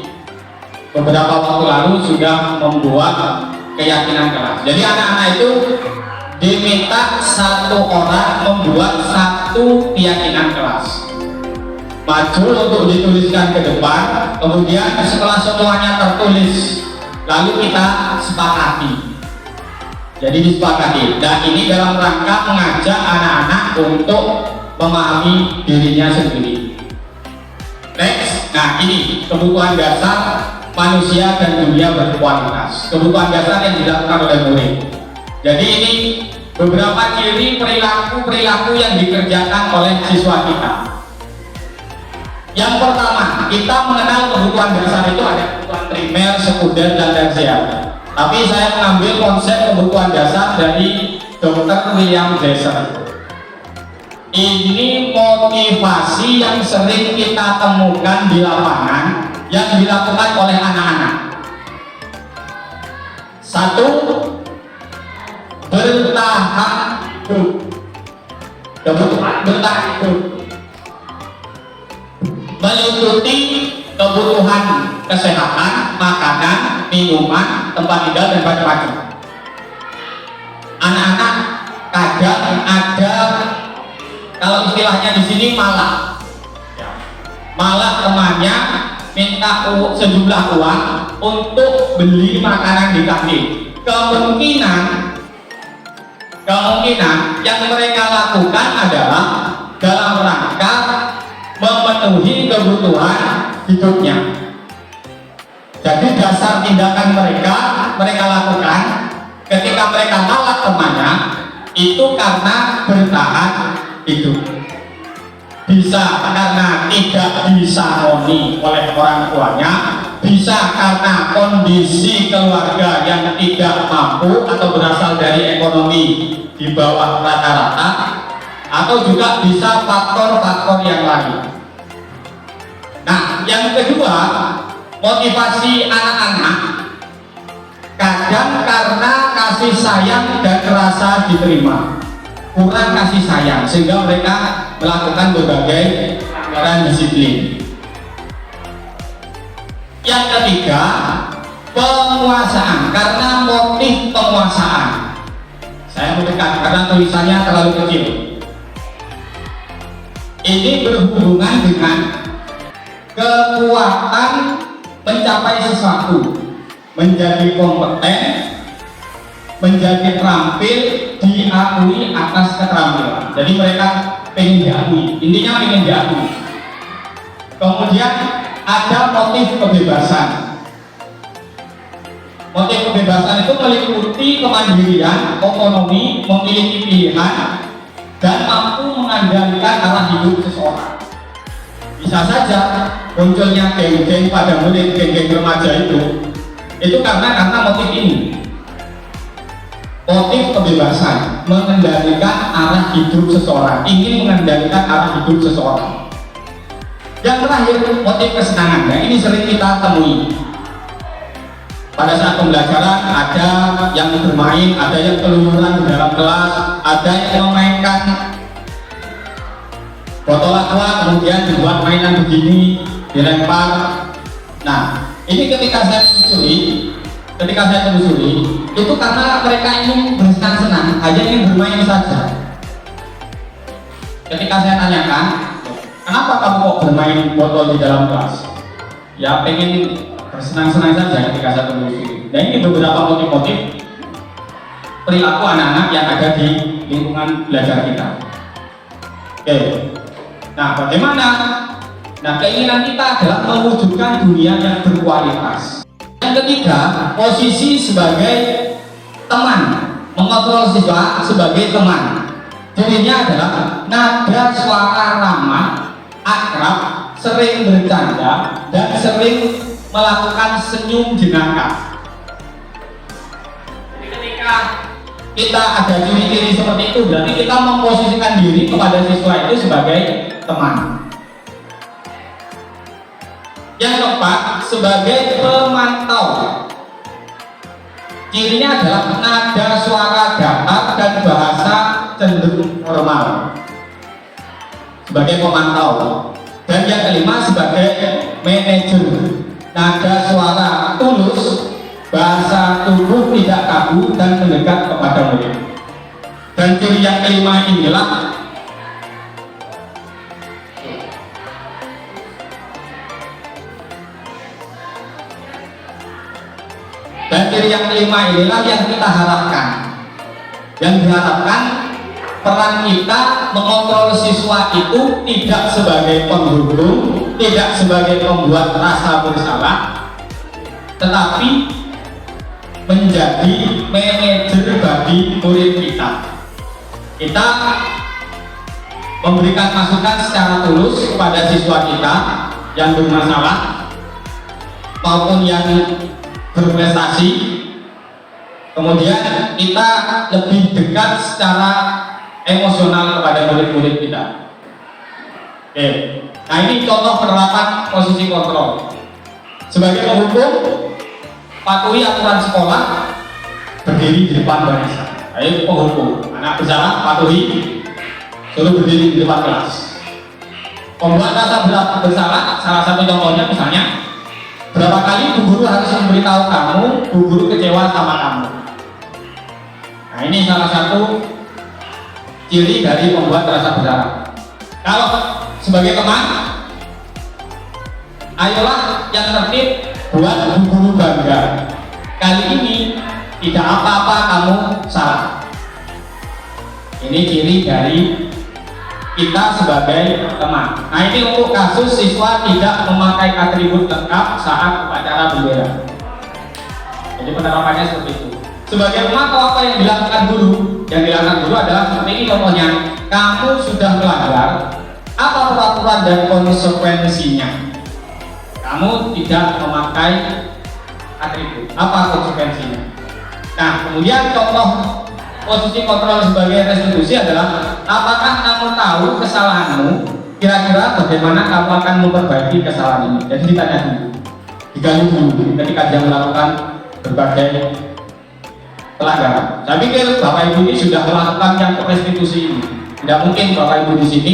D: beberapa waktu lalu sudah membuat keyakinan kelas. Jadi anak-anak itu diminta satu orang membuat satu keyakinan kelas. Maju untuk dituliskan ke depan, kemudian setelah semuanya tertulis lalu kita sepakati. Jadi disepakati. Dan ini dalam rangka mengajak anak-anak untuk memahami dirinya sendiri. Next, nah ini kebutuhan dasar manusia dan dunia berkualitas. Kebutuhan dasar yang dilakukan oleh murid. Jadi ini beberapa ciri perilaku yang dikerjakan oleh siswa kita. Yang pertama, kita mengenal kebutuhan dasar itu ada kebutuhan primer, sekunder, dan tersier. Tapi saya mengambil konsep kebutuhan dasar dari Dr. William Jason. Ini motivasi yang sering kita temukan di lapangan yang dilakukan oleh anak-anak. Satu, bertahan hidup. Kebutuhan bertahan hidup meliputi kebutuhan kesehatan, makanan, minuman, tempat tinggal, dan macam-macam. Anak-anak kadang ada, kalau istilahnya di sini malah temannya minta sejumlah uang untuk beli makanan di kafe. Kemungkinan yang mereka lakukan adalah dalam rangka memenuhi kebutuhan hidupnya. Jadi dasar tindakan mereka lakukan ketika mereka nolak temannya itu karena bertahan hidup. Bisa karena tidak disangoni oleh orang tuanya, bisa karena kondisi keluarga yang tidak mampu atau berasal dari ekonomi di bawah rata-rata, atau juga bisa faktor-faktor yang lain. Nah, yang kedua, motivasi anak-anak kadang karena kasih sayang dan rasa diterima, kurang kasih sayang sehingga mereka melakukan berbagai pelanggaran disiplin. Yang ketiga, penguasaan, karena motif penguasaan. Saya mendekat karena tulisannya terlalu kecil. Ini berhubungan dengan kekuatan mencapai sesuatu, menjadi kompeten, menjadi terampil, diakui atas keterampilan. Jadi mereka pengen diakui, intinya pengen diakui. Kemudian ada motif kebebasan. Motif kebebasan itu meliputi kemandirian, otonomi, memiliki pilihan, dan mampu mengendalikan arah hidup seseorang. Bisa saja munculnya geng-geng pada murid, geng-geng remaja itu karena motif ini. Motif kebebasan, mengendalikan arah hidup seseorang, ingin mengendalikan arah hidup seseorang. Yang terakhir, motif kesenangan. Nah, ini sering kita temui. Pada saat pembelajaran ada yang bermain, ada yang keluyuran di dalam kelas, ada yang memainkan botol aqua kemudian dibuat mainan begini, dilempar. Nah, ini ketika saya telusuri, itu karena mereka ingin bersenang-senang, hanya ingin bermain saja. Ketika saya tanyakan, kenapa kamu kok bermain botol di dalam kelas? Ya pengen bersenang-senang saja ketika saya telusuri. Nah, ini beberapa motif-motif perilaku anak-anak yang ada di lingkungan belajar kita. Oke. Nah, bagaimana? Nah, keinginan kita adalah mewujudkan dunia yang berkualitas. Yang ketiga, posisi sebagai teman, mengontrol siswa sebagai teman. Jadinya adalah nada suara ramah, akrab, sering bercanda, dan sering melakukan senyum jenaka. Jadi ketika kita ada ciri-ciri seperti itu, berarti kita memposisikan diri kepada siswa itu sebagai teman. Yang keempat, sebagai pemantau. Cirinya adalah nada suara datar dan bahasa cenderung formal. Sebagai pemantau. Dan yang kelima, sebagai manajer. Nada suara tulus, bahasa tubuh tidak kaku dan mendekat kepada murid. Dan ciri yang kelima inilah yang kita harapkan. Yang diharapkan peran kita mengontrol siswa itu tidak sebagai penghukum, tidak sebagai pembuat rasa bersalah, tetapi menjadi manajer bagi murid kita. Kita memberikan masukan secara tulus kepada siswa kita yang bermasalah maupun yang berprestasi. Kemudian kita lebih dekat secara emosional kepada murid-murid kita. Oke. Nah, ini contoh penerapan posisi kontrol. Sebagai penghukum, patuhi aturan sekolah, berdiri di depan barisan. Ayo penghukum, anak bersalah patuhi, suruh berdiri di depan kelas. Pembuat rasa bersalah, salah satu contohnya misalnya, berapa kali bu guru harus memberitahu kamu, bu guru kecewa sama kamu. Nah, ini salah satu ciri dari pembuat rasa bersalah. Kalau sebagai teman, ayolah yang tertib buat bu guru bangga. Kali ini tidak apa-apa kamu salah. Ini ciri dari kita sebagai teman. Nah, ini untuk kasus siswa tidak memakai atribut lengkap saat upacara bendera. Jadi penerapannya seperti itu. Sebagai pemantau apa yang dilakukan guru? Yang dilakukan guru adalah seperti ini contohnya. Kamu sudah melanggar, apa peraturan dan konsekuensinya? Kamu tidak memakai atribut, apa konsekuensinya? Nah, kemudian contoh posisi kontrol sebagai restitusi adalah apakah kamu tahu kesalahanmu? Kira-kira bagaimana kamu akan memperbaiki kesalahan ini? Jadi ditanya dulu, digali dulu ketika dia melakukan berbagai pelanggaran. Saya pikir Bapak Ibu ini sudah melakukan yang restitusi ini. Tidak mungkin Bapak Ibu di sini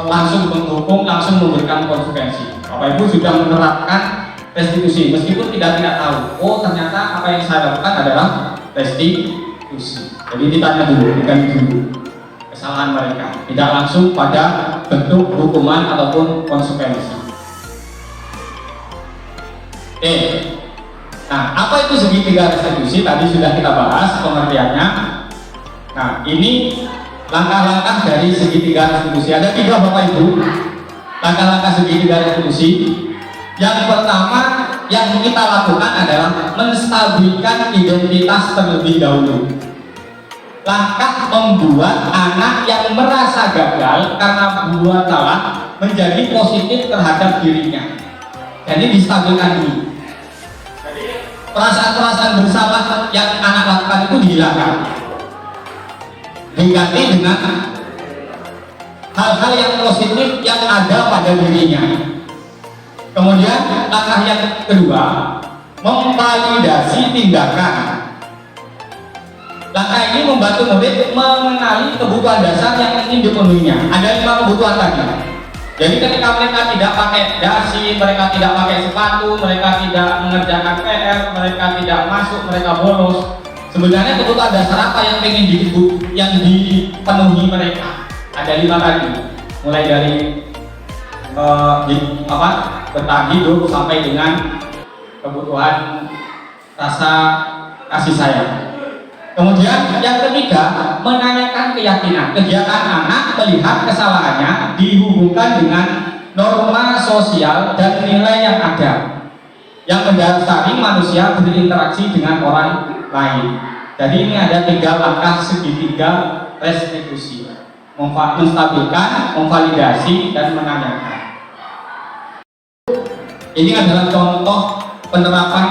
D: langsung menghukum, langsung memberikan konsekuensi. Bapak Ibu sudah menerapkan restitusi, meskipun tidak tahu. Oh, ternyata apa yang saya lakukan adalah restitusi. Jadi ditanya dulu, digali dulu kesalahan mereka. Tidak langsung pada bentuk hukuman ataupun konsekuensi. Oke. Nah, apa itu segitiga restitusi? Tadi sudah kita bahas pengertiannya. Nah, ini langkah-langkah dari segitiga restitusi. Ada 3 Bapak Ibu. Langkah-langkah segitiga restitusi. Yang pertama yang kita lakukan adalah menstabilkan identitas terlebih dahulu. Langkah membuat anak yang merasa gagal karena buat salah menjadi positif terhadap dirinya. Jadi distabilkan dulu. Perasaan-perasaan bersalah yang anak lakukan itu dihilangkan, diganti dengan hal-hal yang positif yang ada pada dirinya. Kemudian langkah yang kedua, memvalidasi tindakan. Langkah ini membantu murid mengenali kebutuhan dasar yang ingin dipenuhinya. Ada 5 kebutuhan tadi. Jadi ketika mereka tidak pakai dasi, mereka tidak pakai sepatu, mereka tidak mengerjakan PR, mereka tidak masuk, mereka bolos. Sebenarnya kebutuhan dasar apa yang ingin dipenuhi mereka? Ada 5 tadi. Mulai dari bertahan hidup sampai dengan kebutuhan rasa kasih sayang. Kemudian yang ketiga, menanyakan keyakinan. Kegiatan anak melihat kesalahannya dihubungkan dengan norma sosial dan nilai yang ada yang mendasari manusia berinteraksi dengan orang lain. Jadi ini ada 3 langkah segitiga restitusi: menstabilkan, memvalidasi, dan menanyakan. Ini adalah contoh penerapan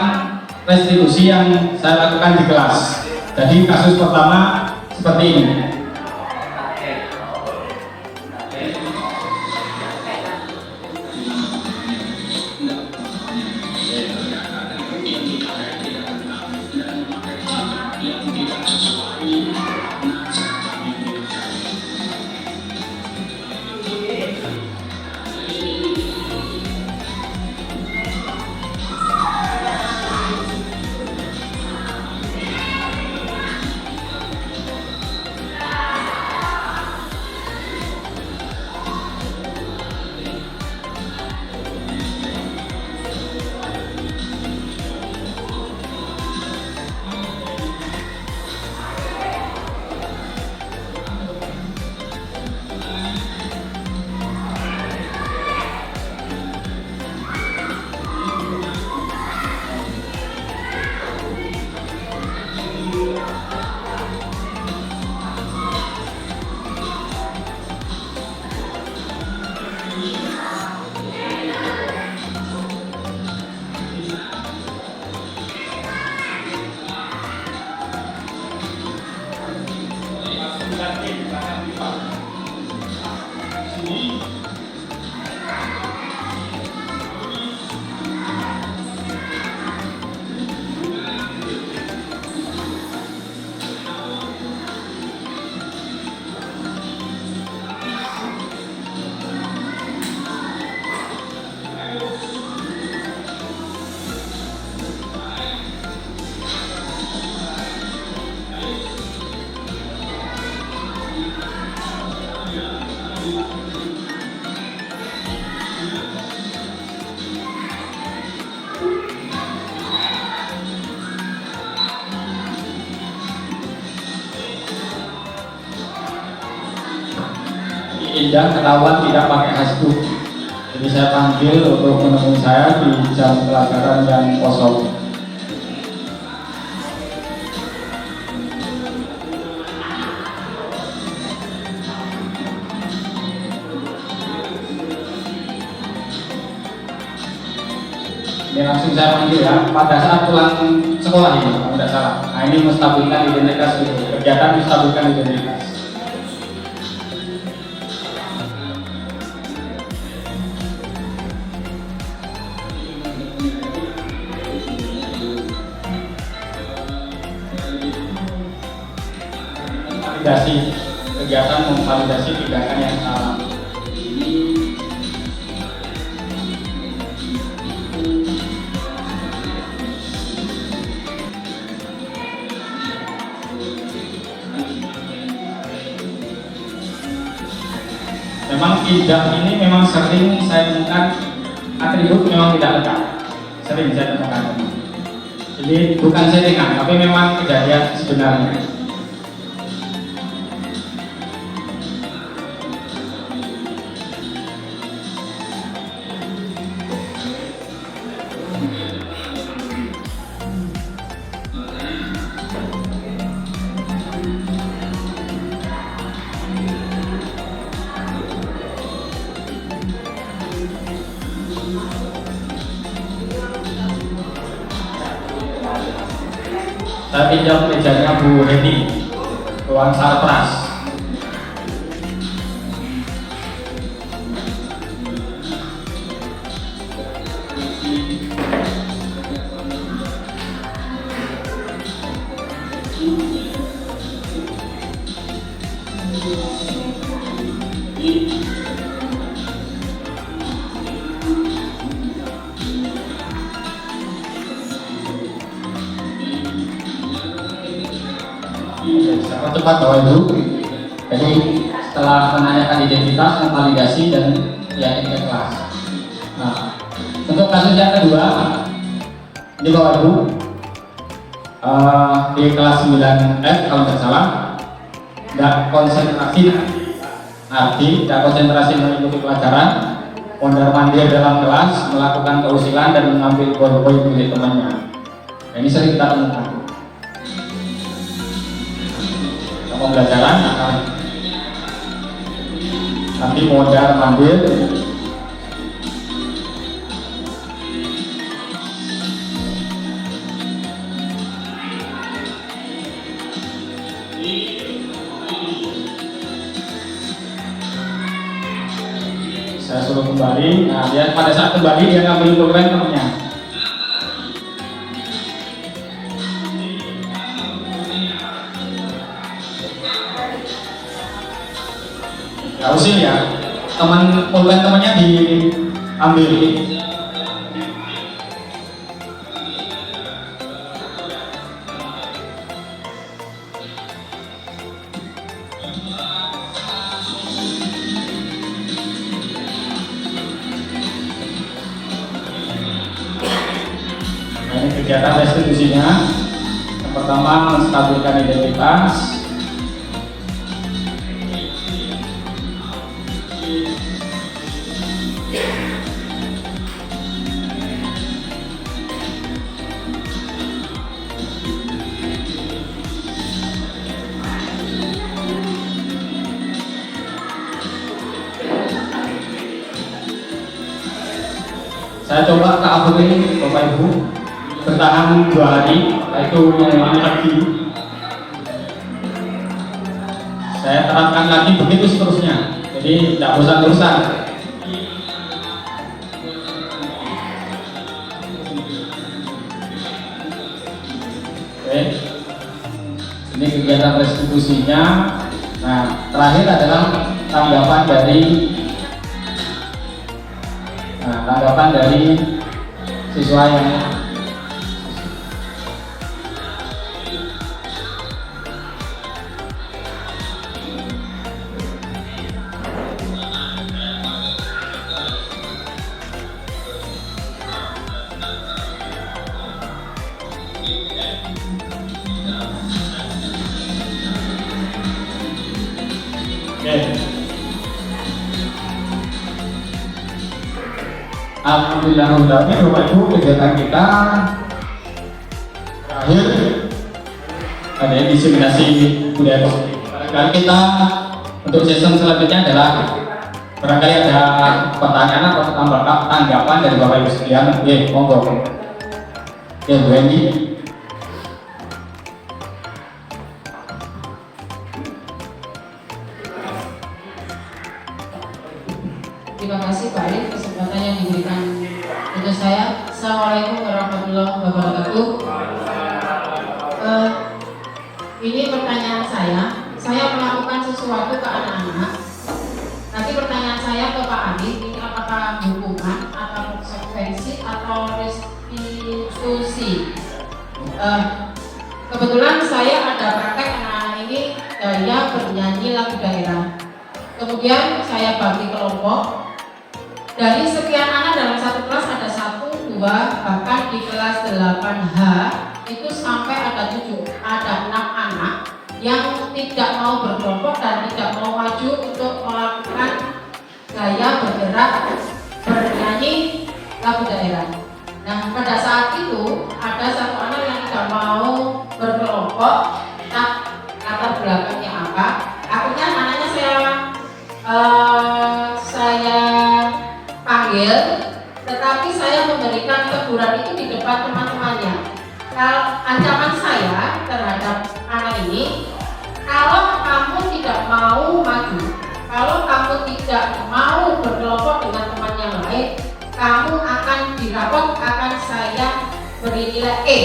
D: restitusi yang saya lakukan di kelas. Jadi kasus pertama seperti ini. Indah ketahuan tidak pakai hasbuk. Jadi saya panggil untuk menemui saya di jam pelajaran yang kosong. Ini langsung saya panggil ya, pada saat pulang sekolah ini, kalau tidak salah. Nah ini menstabilkan identitas gitu, kegiatan menstabilkan identitas. Validasi, kegiatan memvalidasi tindakan yang salah. Memang indah ini memang sering saya temukan atribut memang tidak lengkap, sering saya temukan. Jadi bukan settingan, tapi memang kejadian sebenarnya. Saya pinjam mejanya Bu Heni, ruang sarpras. Cepat Bapak Ibu. Jadi setelah menanyakan identitas, memvalidasi dan yakin kelas. Nah, untuk kasus yang kedua, ini Bapak Ibu di kelas 9F kalau tidak salah, tidak konsentrasi mengikuti pelajaran, mondar-mandir dalam kelas, melakukan keusilan dan mengambil poin-poin milik temannya. Nah, ini sering kita temukan. Pembelajaran tapi modal mandir saya suruh kembali. Nah dia pada saat kembali dia ngambil pulpen temennya. Gak usil ya, pulpen temannya diambil. Nah, ini kegiatan restitusinya. Yang pertama menstabilkan identitas. Saya coba ke abut ini Bapak Ibu bertahan 2 hari, yaitu mengulangi lagi. Saya terapkan lagi begitu seterusnya, jadi tidak bosan-bosan. Oke, ini kegiatan restitusinya. Nah, terakhir adalah tanggapan dari siswa yang Alhamdulillah Bapak Ibu, kegiatan kita terakhir ada diseminasi budaya positif. Barangkali kita untuk season selanjutnya adalah barangkali ada pertanyaan atau tanggapan dari Bapak Ibu sekalian. Oke, monggo. Oke, Bu Hendy.
A: Terima kasih Pak Arif kesempatan yang diberikan untuk saya. Assalamualaikum warahmatullahi wabarakatuh. Ini pertanyaan saya melakukan sesuatu ke anak-anak. Nanti pertanyaan saya ke Pak Arif, ini apakah hukuman atau konsekuensi atau restitusi? Kebetulan saya ada praktek anak ini gaya bernyanyi lagu daerah. Kemudian saya bagi kelompok. Dari sekian anak dalam satu kelas ada 1, 2, bahkan di kelas 8H itu sampai ada 7, ada 6 anak yang tidak mau berkelompok dan tidak mau maju untuk melakukan gaya bergerak bernyanyi lagu daerah. Nah, pada saat itu ada satu anak yang tidak mau berkelompok, entah latar belakangnya apa. Akhirnya anaknya saya panggil, tetapi saya memberikan teguran itu di depan teman-temannya. Ancaman saya terhadap anak ini, kalau kamu tidak mau maju, kalau kamu tidak mau berkelompok dengan teman yang lain, kamu akan dirapot, akan saya beri nilai E.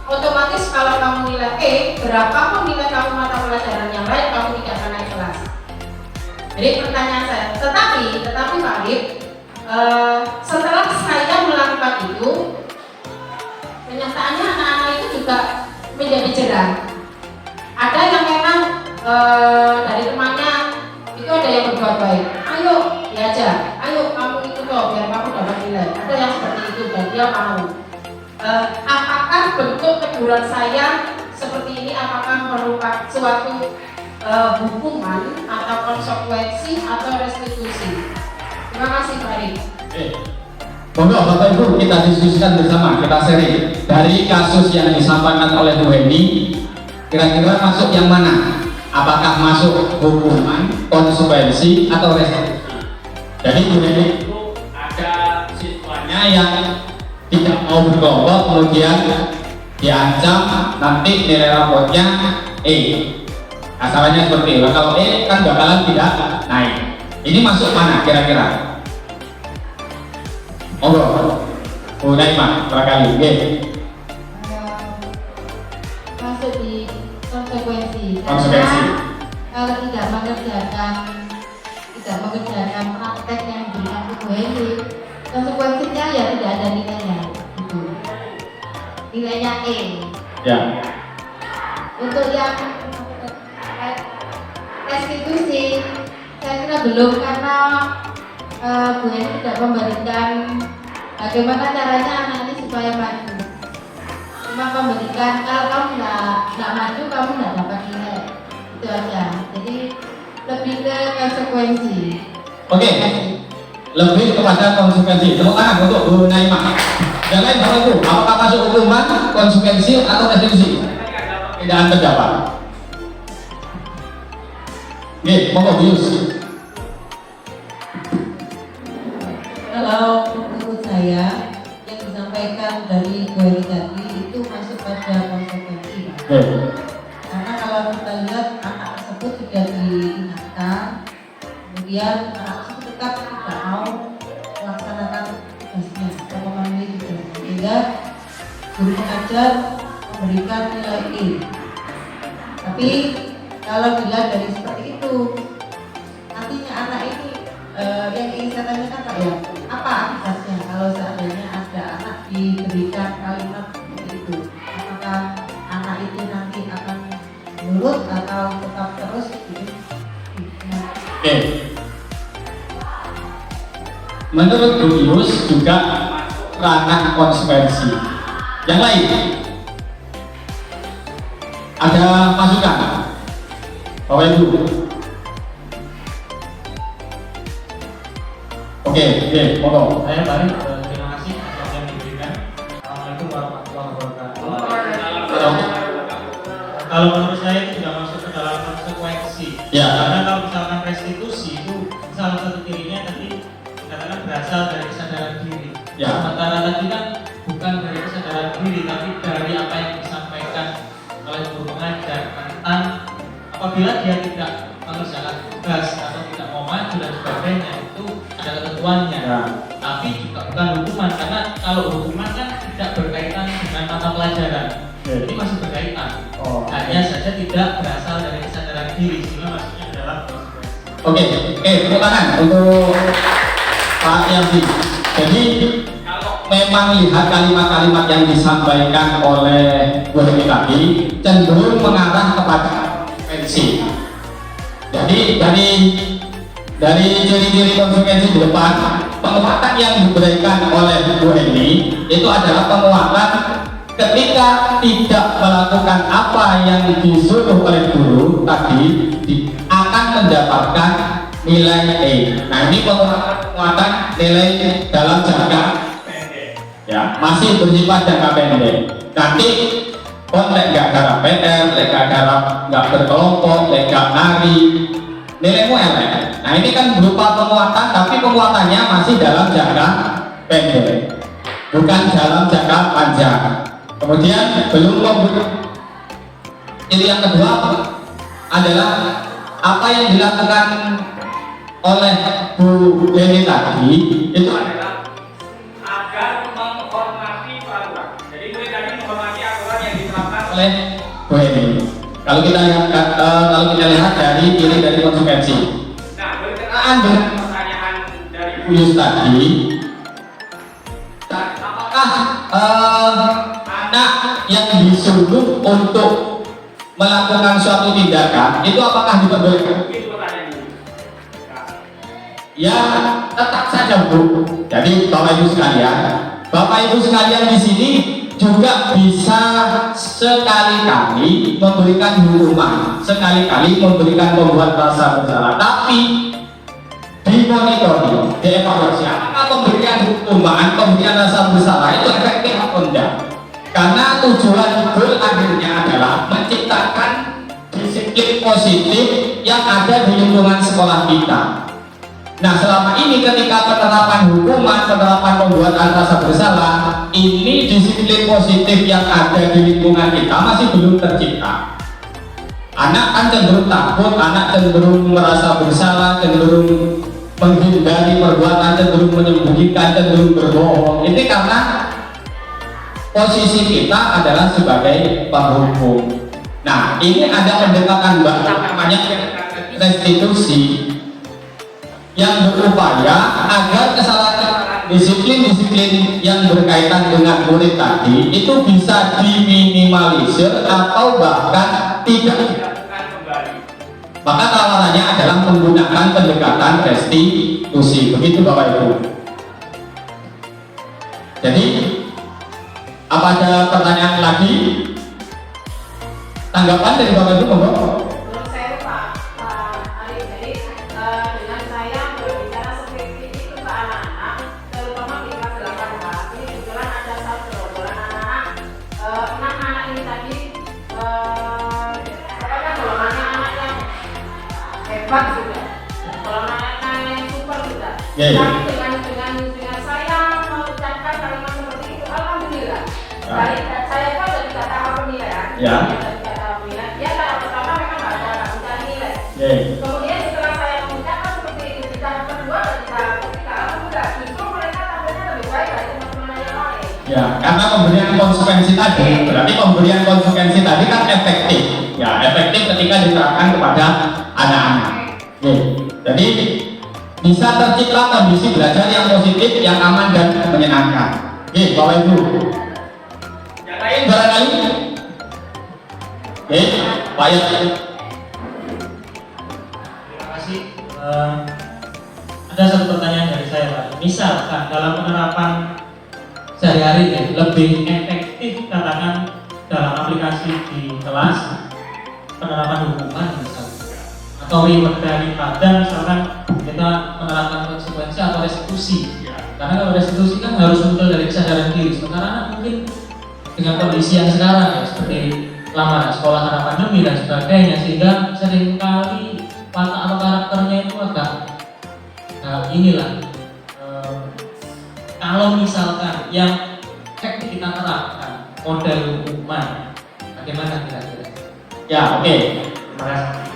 A: Otomatis kalau kamu nilai E, berapapun nilai kamu mata pelajaran yang lain, kamu tidak akan naik kelas. Jadi pertanyaan saya, tetapi Pak Arif, setelah saya melakukan itu, kenyataannya anak-anak itu juga menjadi cerah. Ada yang memang dari temannya itu ada yang berbuat baik, ayo diajar, ayo kamu ikut kok biar kamu dapat nilai. Ada yang seperti itu dan dia mau. Apakah bentuk teguran saya seperti ini apakah merupakan suatu hukuman atau konsekuensi atau restitusi? Terima kasih Pak Arif.
D: Monggo Bapak Ibu kita diskusikan bersama, kita sharing dari kasus yang disampaikan oleh Bu Hendy. Kira-kira masuk yang mana? Apakah masuk hukuman, konsekuensi atau restitusi? Jadi Bu Hendy itu ada siswanya yang tidak mau berkelompok, kemudian diancam nanti nilai rapotnya E. Asalnya seperti itu. Kalau E kan bakalan tidak naik. Ini masuk mana kira-kira? Bu Naimah, barangkali.
E: Masuk di konsekuensi.
D: Konsekuensi.
E: Kalau tidak mengerjakan praktek yang diberikan Bu Hendy, konsekuensinya ya tidak ada nilainya. Gitu. Nilainya E.
D: Ya.
E: Untuk yang restitusi, saya kira belum karena Bu Hendy tidak memberikan bagaimana caranya anak ini supaya maju. Cuma memberikan kalau kamu nggak maju kamu nggak dapat nilai, itu aja. Jadi lebih ke konsekuensi.
D: Oke. Lebih kepada konsekuensi. Tepuk tangan untuk Bu Naimah. Yang lain Bapak Ibu, apakah masuk hukuman, konsekuensi atau restitusi? Perbedaan pendapat. Monggo Bu Yus.
A: Kalau menurut saya yang disampaikan dari Bu Hendy tadi itu masuk pada konsekuensi. Karena kalau kita lihat anak tersebut sudah diingatkan, kemudian anak tersebut tetap tidak mau melaksanakan tugasnya atau memenuhi tugasnya, sehingga guru pengajar memberikan nilai E. Tapi kalau dilihat dari seperti itu, artinya anak ini yang ingin saya tanyakan Pak ya, apa akibatnya kalau seandainya ada anak diberikan kalimat seperti itu? Apakah anak itu nanti akan nurut atau tetap terus gitu?
D: Menurut Bu Yus juga ranah konsekuensi. Yang lain ada masukan Bapak Ibu? Oke, monggo.
B: Saya balik, terima kasih atas waktu yang diberikan. Assalamualaikum warahmatullahi wabarakatuh. Kalau menurut saya itu tidak masuk ke dalam konsekuensi.
D: Ya.
B: Karena kalau misalkan restitusi itu salah satu cirinya tadi dikatakan berasal dari kesadaran diri.
D: Ya.
B: Sementara tadi kan bukan dari kesadaran diri, tapi dari apa yang disampaikan oleh guru pengajar tentang apabila dia tidak mengerjakan tugas atau tidak mau maju dan sebagainya, itu ada ketentuannya.
D: Ya.
B: Tapi juga bukan hukuman, karena kalau hukuman kan tidak berkaitan dengan mata pelajaran.
D: Ya.
B: Ini masih berkaitan.
D: Oh.
B: Hanya saja tidak berasal dari kesadaran diri, sehingga maksudnya adalah konsekuensi.
D: Oke, tepuk tangan untuk Pak Yanti. Jadi kalau memang lihat kalimat-kalimat yang disampaikan oleh Bu Hemi tadi cenderung mengarah kepada konsekuensi. Jadi dari ciri-ciri konsekuensi di depan, penguatan yang diberikan oleh Bu Hemi itu adalah penguatan ketika tidak melakukan apa yang disuruh oleh guru tadi akan mendapatkan nilai E. Nah, ini penguatan nilai dalam jangka pendek. Ya, masih bersifat jangka pendek. Nanti lek gak garap PR, lek gak garap gak berkelompok, lek gak nari, nilaimu elek. Nah, ini kan berupa penguatan, tapi penguatannya masih dalam jangka pendek, bukan dalam jangka panjang. Kemudian belum ciri yang kedua adalah apa yang dilakukan oleh Bu Leni tadi itu adalah agar menghormati peraturan. Jadi mulai tadi menghormati aturan yang diterapkan oleh Bu Leni. Kalau kita lihat dari ciri dari konsekuensi. Nah, berkenaan dengan pertanyaan dari Bu Yus tadi, apakah anak yang disuruh untuk melakukan suatu tindakan itu apakah diperbolehkan? Itu pertanyaannya. Ya, tetap saja Bu. Jadi Bapak Ibu sekalian di sini juga bisa sekali-kali memberikan hukuman, sekali-kali memberikan pembuat rasa bersalah, tapi dimonitori, dievaluasi apakah pemberian hukuman, pemberian rasa bersalah itu efektif atau tidak. Karena tujuan goal akhirnya adalah menciptakan disiplin positif yang ada di lingkungan sekolah kita. Nah, selama ini ketika penerapan hukuman, penerapan pembuatan rasa bersalah, ini disiplin positif yang ada di lingkungan kita masih belum tercipta. Anak kan cenderung takut, anak cenderung merasa bersalah, cenderung menghindari perbuatan, cenderung menyembunyikan, cenderung berbohong. Ini karena posisi kita adalah sebagai penghukum. Nah, ini ada pendekatan namanya restitusi yang berupaya agar kesalahan disiplin yang berkaitan dengan murid tadi itu bisa diminimalisir atau bahkan tidak dilakukan kembali. Maka tawarannya adalah menggunakan pendekatan restitusi. Begitu Bapak Ibu. Jadi apa ada pertanyaan lagi? Tanggapan dari Bapak Ibu, monggo.
E: Menurut saya Pak Arif, jadi dengan saya berbicara seperti itu ke anak-anak, terutama di kelas 8H, ini kebetulan ada satu gerombolan anak-anak, 6 anak ini tadi, pokoknya golongannya anak yang hebat sudah, golongannya yang super sudah. Tapi dengan saya mengucapkan kalimat seperti itu, alhamdulillah. Baik, saya kan sudah tidak tahu penilaian.
D: Ya.
E: Ya, tahap pertama memang nggak ada nilai. Kemudian setelah saya mengucapkan seperti itu di tahap kedua dan di tahap ketiga, alhamdulillah justru mereka tampilnya lebih baik dari teman-teman yang lain.
D: Ya, karena pemberian konsekuensi tadi, berarti pemberian konsekuensi tadi kan efektif. Ya, efektif ketika diterapkan kepada anak-anak. Jadi bisa tercipta kondisi belajar yang positif, yang aman dan menyenangkan. Bapak Ibu. Yang lain barangkali. Pak Yus.
B: Terima kasih. Ada satu pertanyaan dari saya Pak. Misalkan dalam penerapan sehari-hari lebih efektif katakan dalam aplikasi di kelas penerapan hukuman misalnya atau reward daripada misalkan kita menerapkan konsekuensi atau restitusi. Karena kalau restitusi kan harus muncul dari kesadaran diri. Sementara anak mungkin dengan kondisi yang sekarang ya, seperti lama sekolah karena pandemi dan sebagainya, sehingga seringkali watak atau karakternya itu agak inilah. Kalau misalkan yang kita terapkan model hukuman, bagaimana kira-kira?
D: Ya, oke. Terima kasih.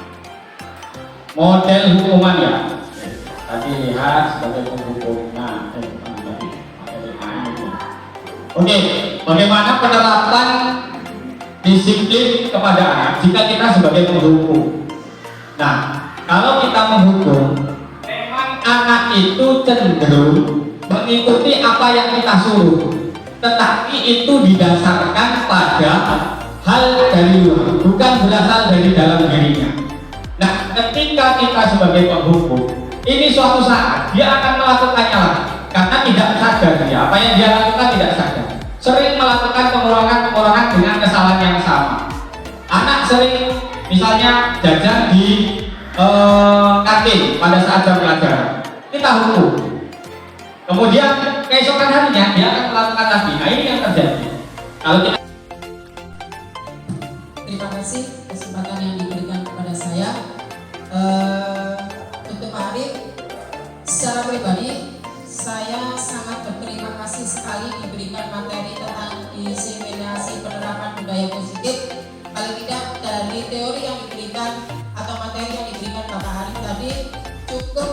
D: Model hukuman ya. Tadi lihat sebagai penghukuman. Oke, bagaimana penerapan disiplin kepada anak jika kita sebagai penghukum? Nah, kalau kita menghukum, memang anak itu cenderung mengikuti apa yang kita suruh, tetapi itu didasarkan pada hal dari luar, bukan berasal dari dalam dirinya. Nah, ketika kita sebagai penghukum, ini suatu saat dia akan melakukannya lagi karena tidak sadar dia apa yang dia lakukan tidak sadar. Sering melakukan pengulangan dengan kesalahan yang sama. Anak sering misalnya jajan di kantin pada saat jam pelajaran, kita hukum. Kemudian keesokan harinya dia akan melakukan lagi. Nah, ini yang terjadi. Kalau kita
F: Terima kasih kesempatan yang diberikan kepada saya. Untuk Pak Arif, secara pribadi saya sangat berterima kasih sekali diberikan materi tentang diseminasi penerapan budaya positif. Paling tidak dari teori yang diberikan atau materi yang diberikan Bapak Arif tadi cukup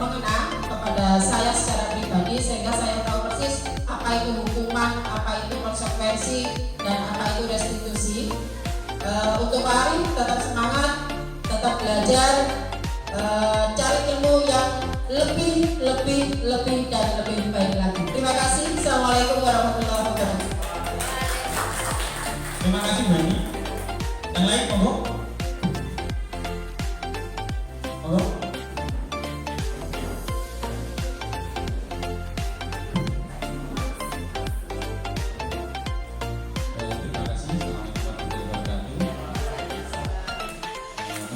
F: mengena kepada saya secara pribadi, sehingga saya tahu persis apa itu hukuman, apa itu konsekuensi, dan apa itu restitusi. Untuk Pak Arif, tetap semangat, tetap belajar, cari ilmu yang lebih dan lebih baik lagi. Terima kasih. Assalamualaikum warahmatullahi wabarakatuh.
G: Terima kasih Bani. Yang lain, monggo. Monggo. Terima kasih. Assalamualaikum warahmatullahi wabarakatuh.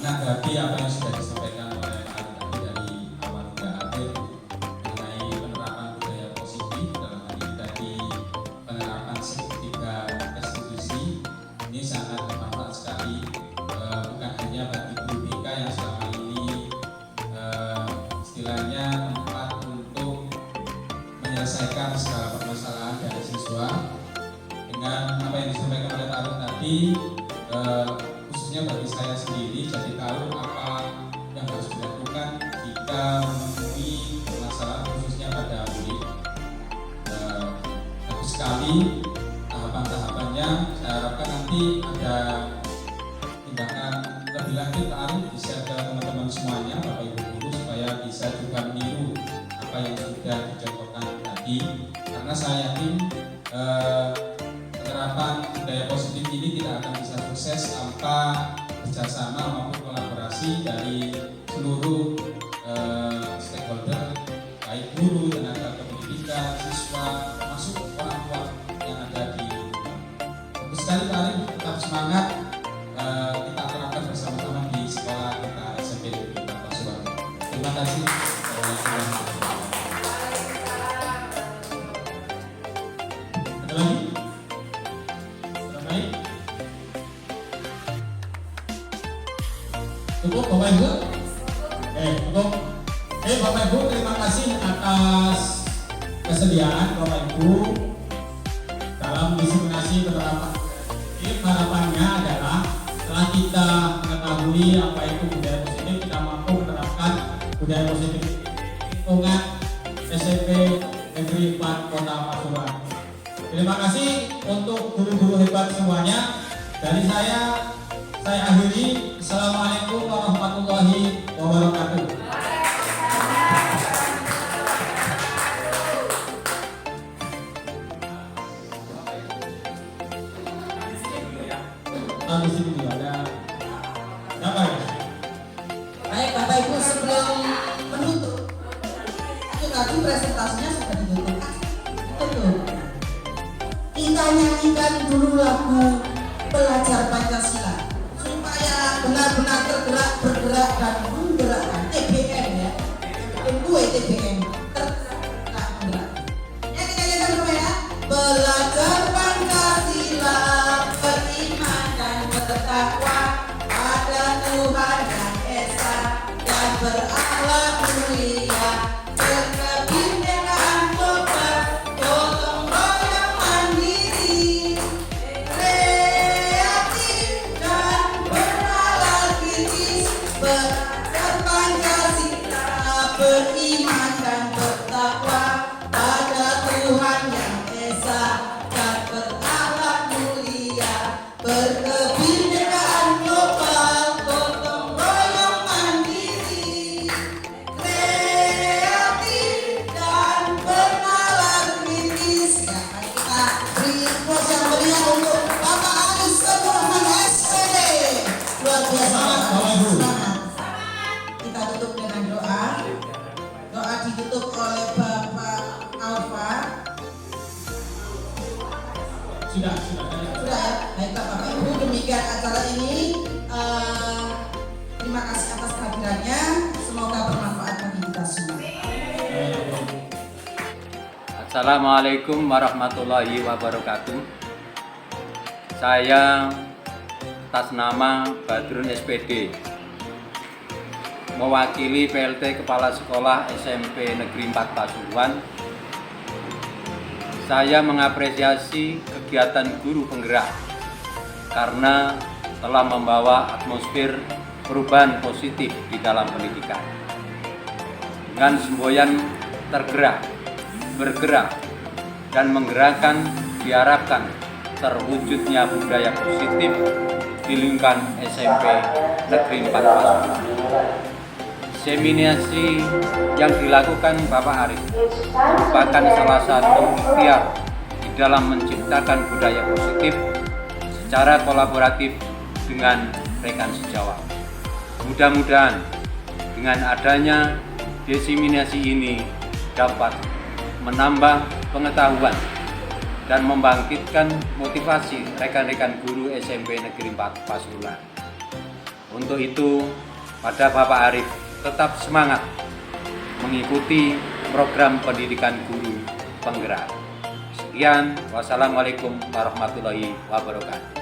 G: Menanggapi apa yang sudah disampaikan oleh Pak tadi dari awal hingga akhir mengenai penerapan budaya positif dalam hal ini tadi penerapan segitiga restitusi, ini sangat bermanfaat sekali, bukan hanya bagi guru BK yang selama ini istilahnya tempat untuk menyelesaikan segala permasalahan dari siswa. Dengan apa yang disampaikan oleh Pak Arif tadi, khususnya bagi saya sendiri jadi tahu apa yang harus dilakukan jika menemui permasalahan khususnya pada murid. Bagus sekali tahapan-tahapannya. Saya harapkan nanti ada tindakan lebih lanjut Pak Arif bisa ke teman-teman semuanya, Bapak Ibu guru, supaya bisa juga meniru apa yang sudah dicontohkan tadi, karena saya yakin penerapan budaya positif ini tidak akan bisa sukses tanpa kerjasama maupun kolaborasi dari seluruh stakeholder, baik guru, tenaga kependidikan, siswa, termasuk orang tua yang ada di rumah. Bagus sekali Pak Arif, tetap semangat, kita terapkan bersama-sama di sekolah kita SMP Negeri Pasuruan. Terima kasih. Ada lagi? Baik. Cukup Bapak Ibu? Cukup. Bapak Ibu, terima kasih atas kesediaan Bapak Ibu dalam diseminasi penerapan. Ini harapannya adalah setelah kita mengetahui apa itu budaya positif, kita mampu menerapkan budaya positif lingkungan SMP Negeri 4 Kota Pasuruan. Terima kasih untuk guru-guru hebat semuanya. Dari saya akhiri. Assalamualaikum warahmatullahi wabarakatuh. Di sini juga ada apa ya?
F: Baik Bapak Ibu, sebelum menutup, itu tadi presentasinya sudah ditutup. Betul. Kita nyanyikan dulu lagu Pelajar Pancasila supaya benar-benar bergerak dan menggerakkan TBM ya. TBM
H: beriman dan bertakwa pada Tuhan yang Esa dan berakhlak mulia, berkebinekaan global, gotong royong mandiri, kreatif dan bernalar kritis. Ya, mari kita beri applause yang meriah untuk Bapak Aris Abdurrahman SPD. Luar biasa. Kita tutup dengan doa. Doa ditutup oleh Bapak Alfa.
G: Sudah
H: Sudah ya, baiklah Bapak Ibu, demikian acara ini. Terima kasih atas kehadirannya. Semoga bermanfaat bagi kita semua.
C: Assalamualaikum warahmatullahi wabarakatuh. Saya atas nama Badrun SPD mewakili PLT Kepala Sekolah SMP Negeri 4 Pasuruan. Saya mengapresiasi kegiatan guru penggerak karena telah membawa atmosfer perubahan positif di dalam pendidikan. Dengan semboyan tergerak, bergerak, dan menggerakkan diharapkan terwujudnya budaya positif di lingkungan SMP Negeri 4 Pasuruan. Seminasi yang dilakukan Bapak Arif merupakan salah satu ikhtiar di dalam menciptakan budaya positif secara kolaboratif dengan rekan sejawat. Mudah-mudahan dengan adanya diseminasi ini dapat menambah pengetahuan dan membangkitkan motivasi rekan-rekan guru SMP Negeri 4 Pasuruan. Untuk itu, pada Bapak Arif tetap semangat mengikuti program pendidikan guru penggerak. Sekian, wassalamualaikum warahmatullahi wabarakatuh.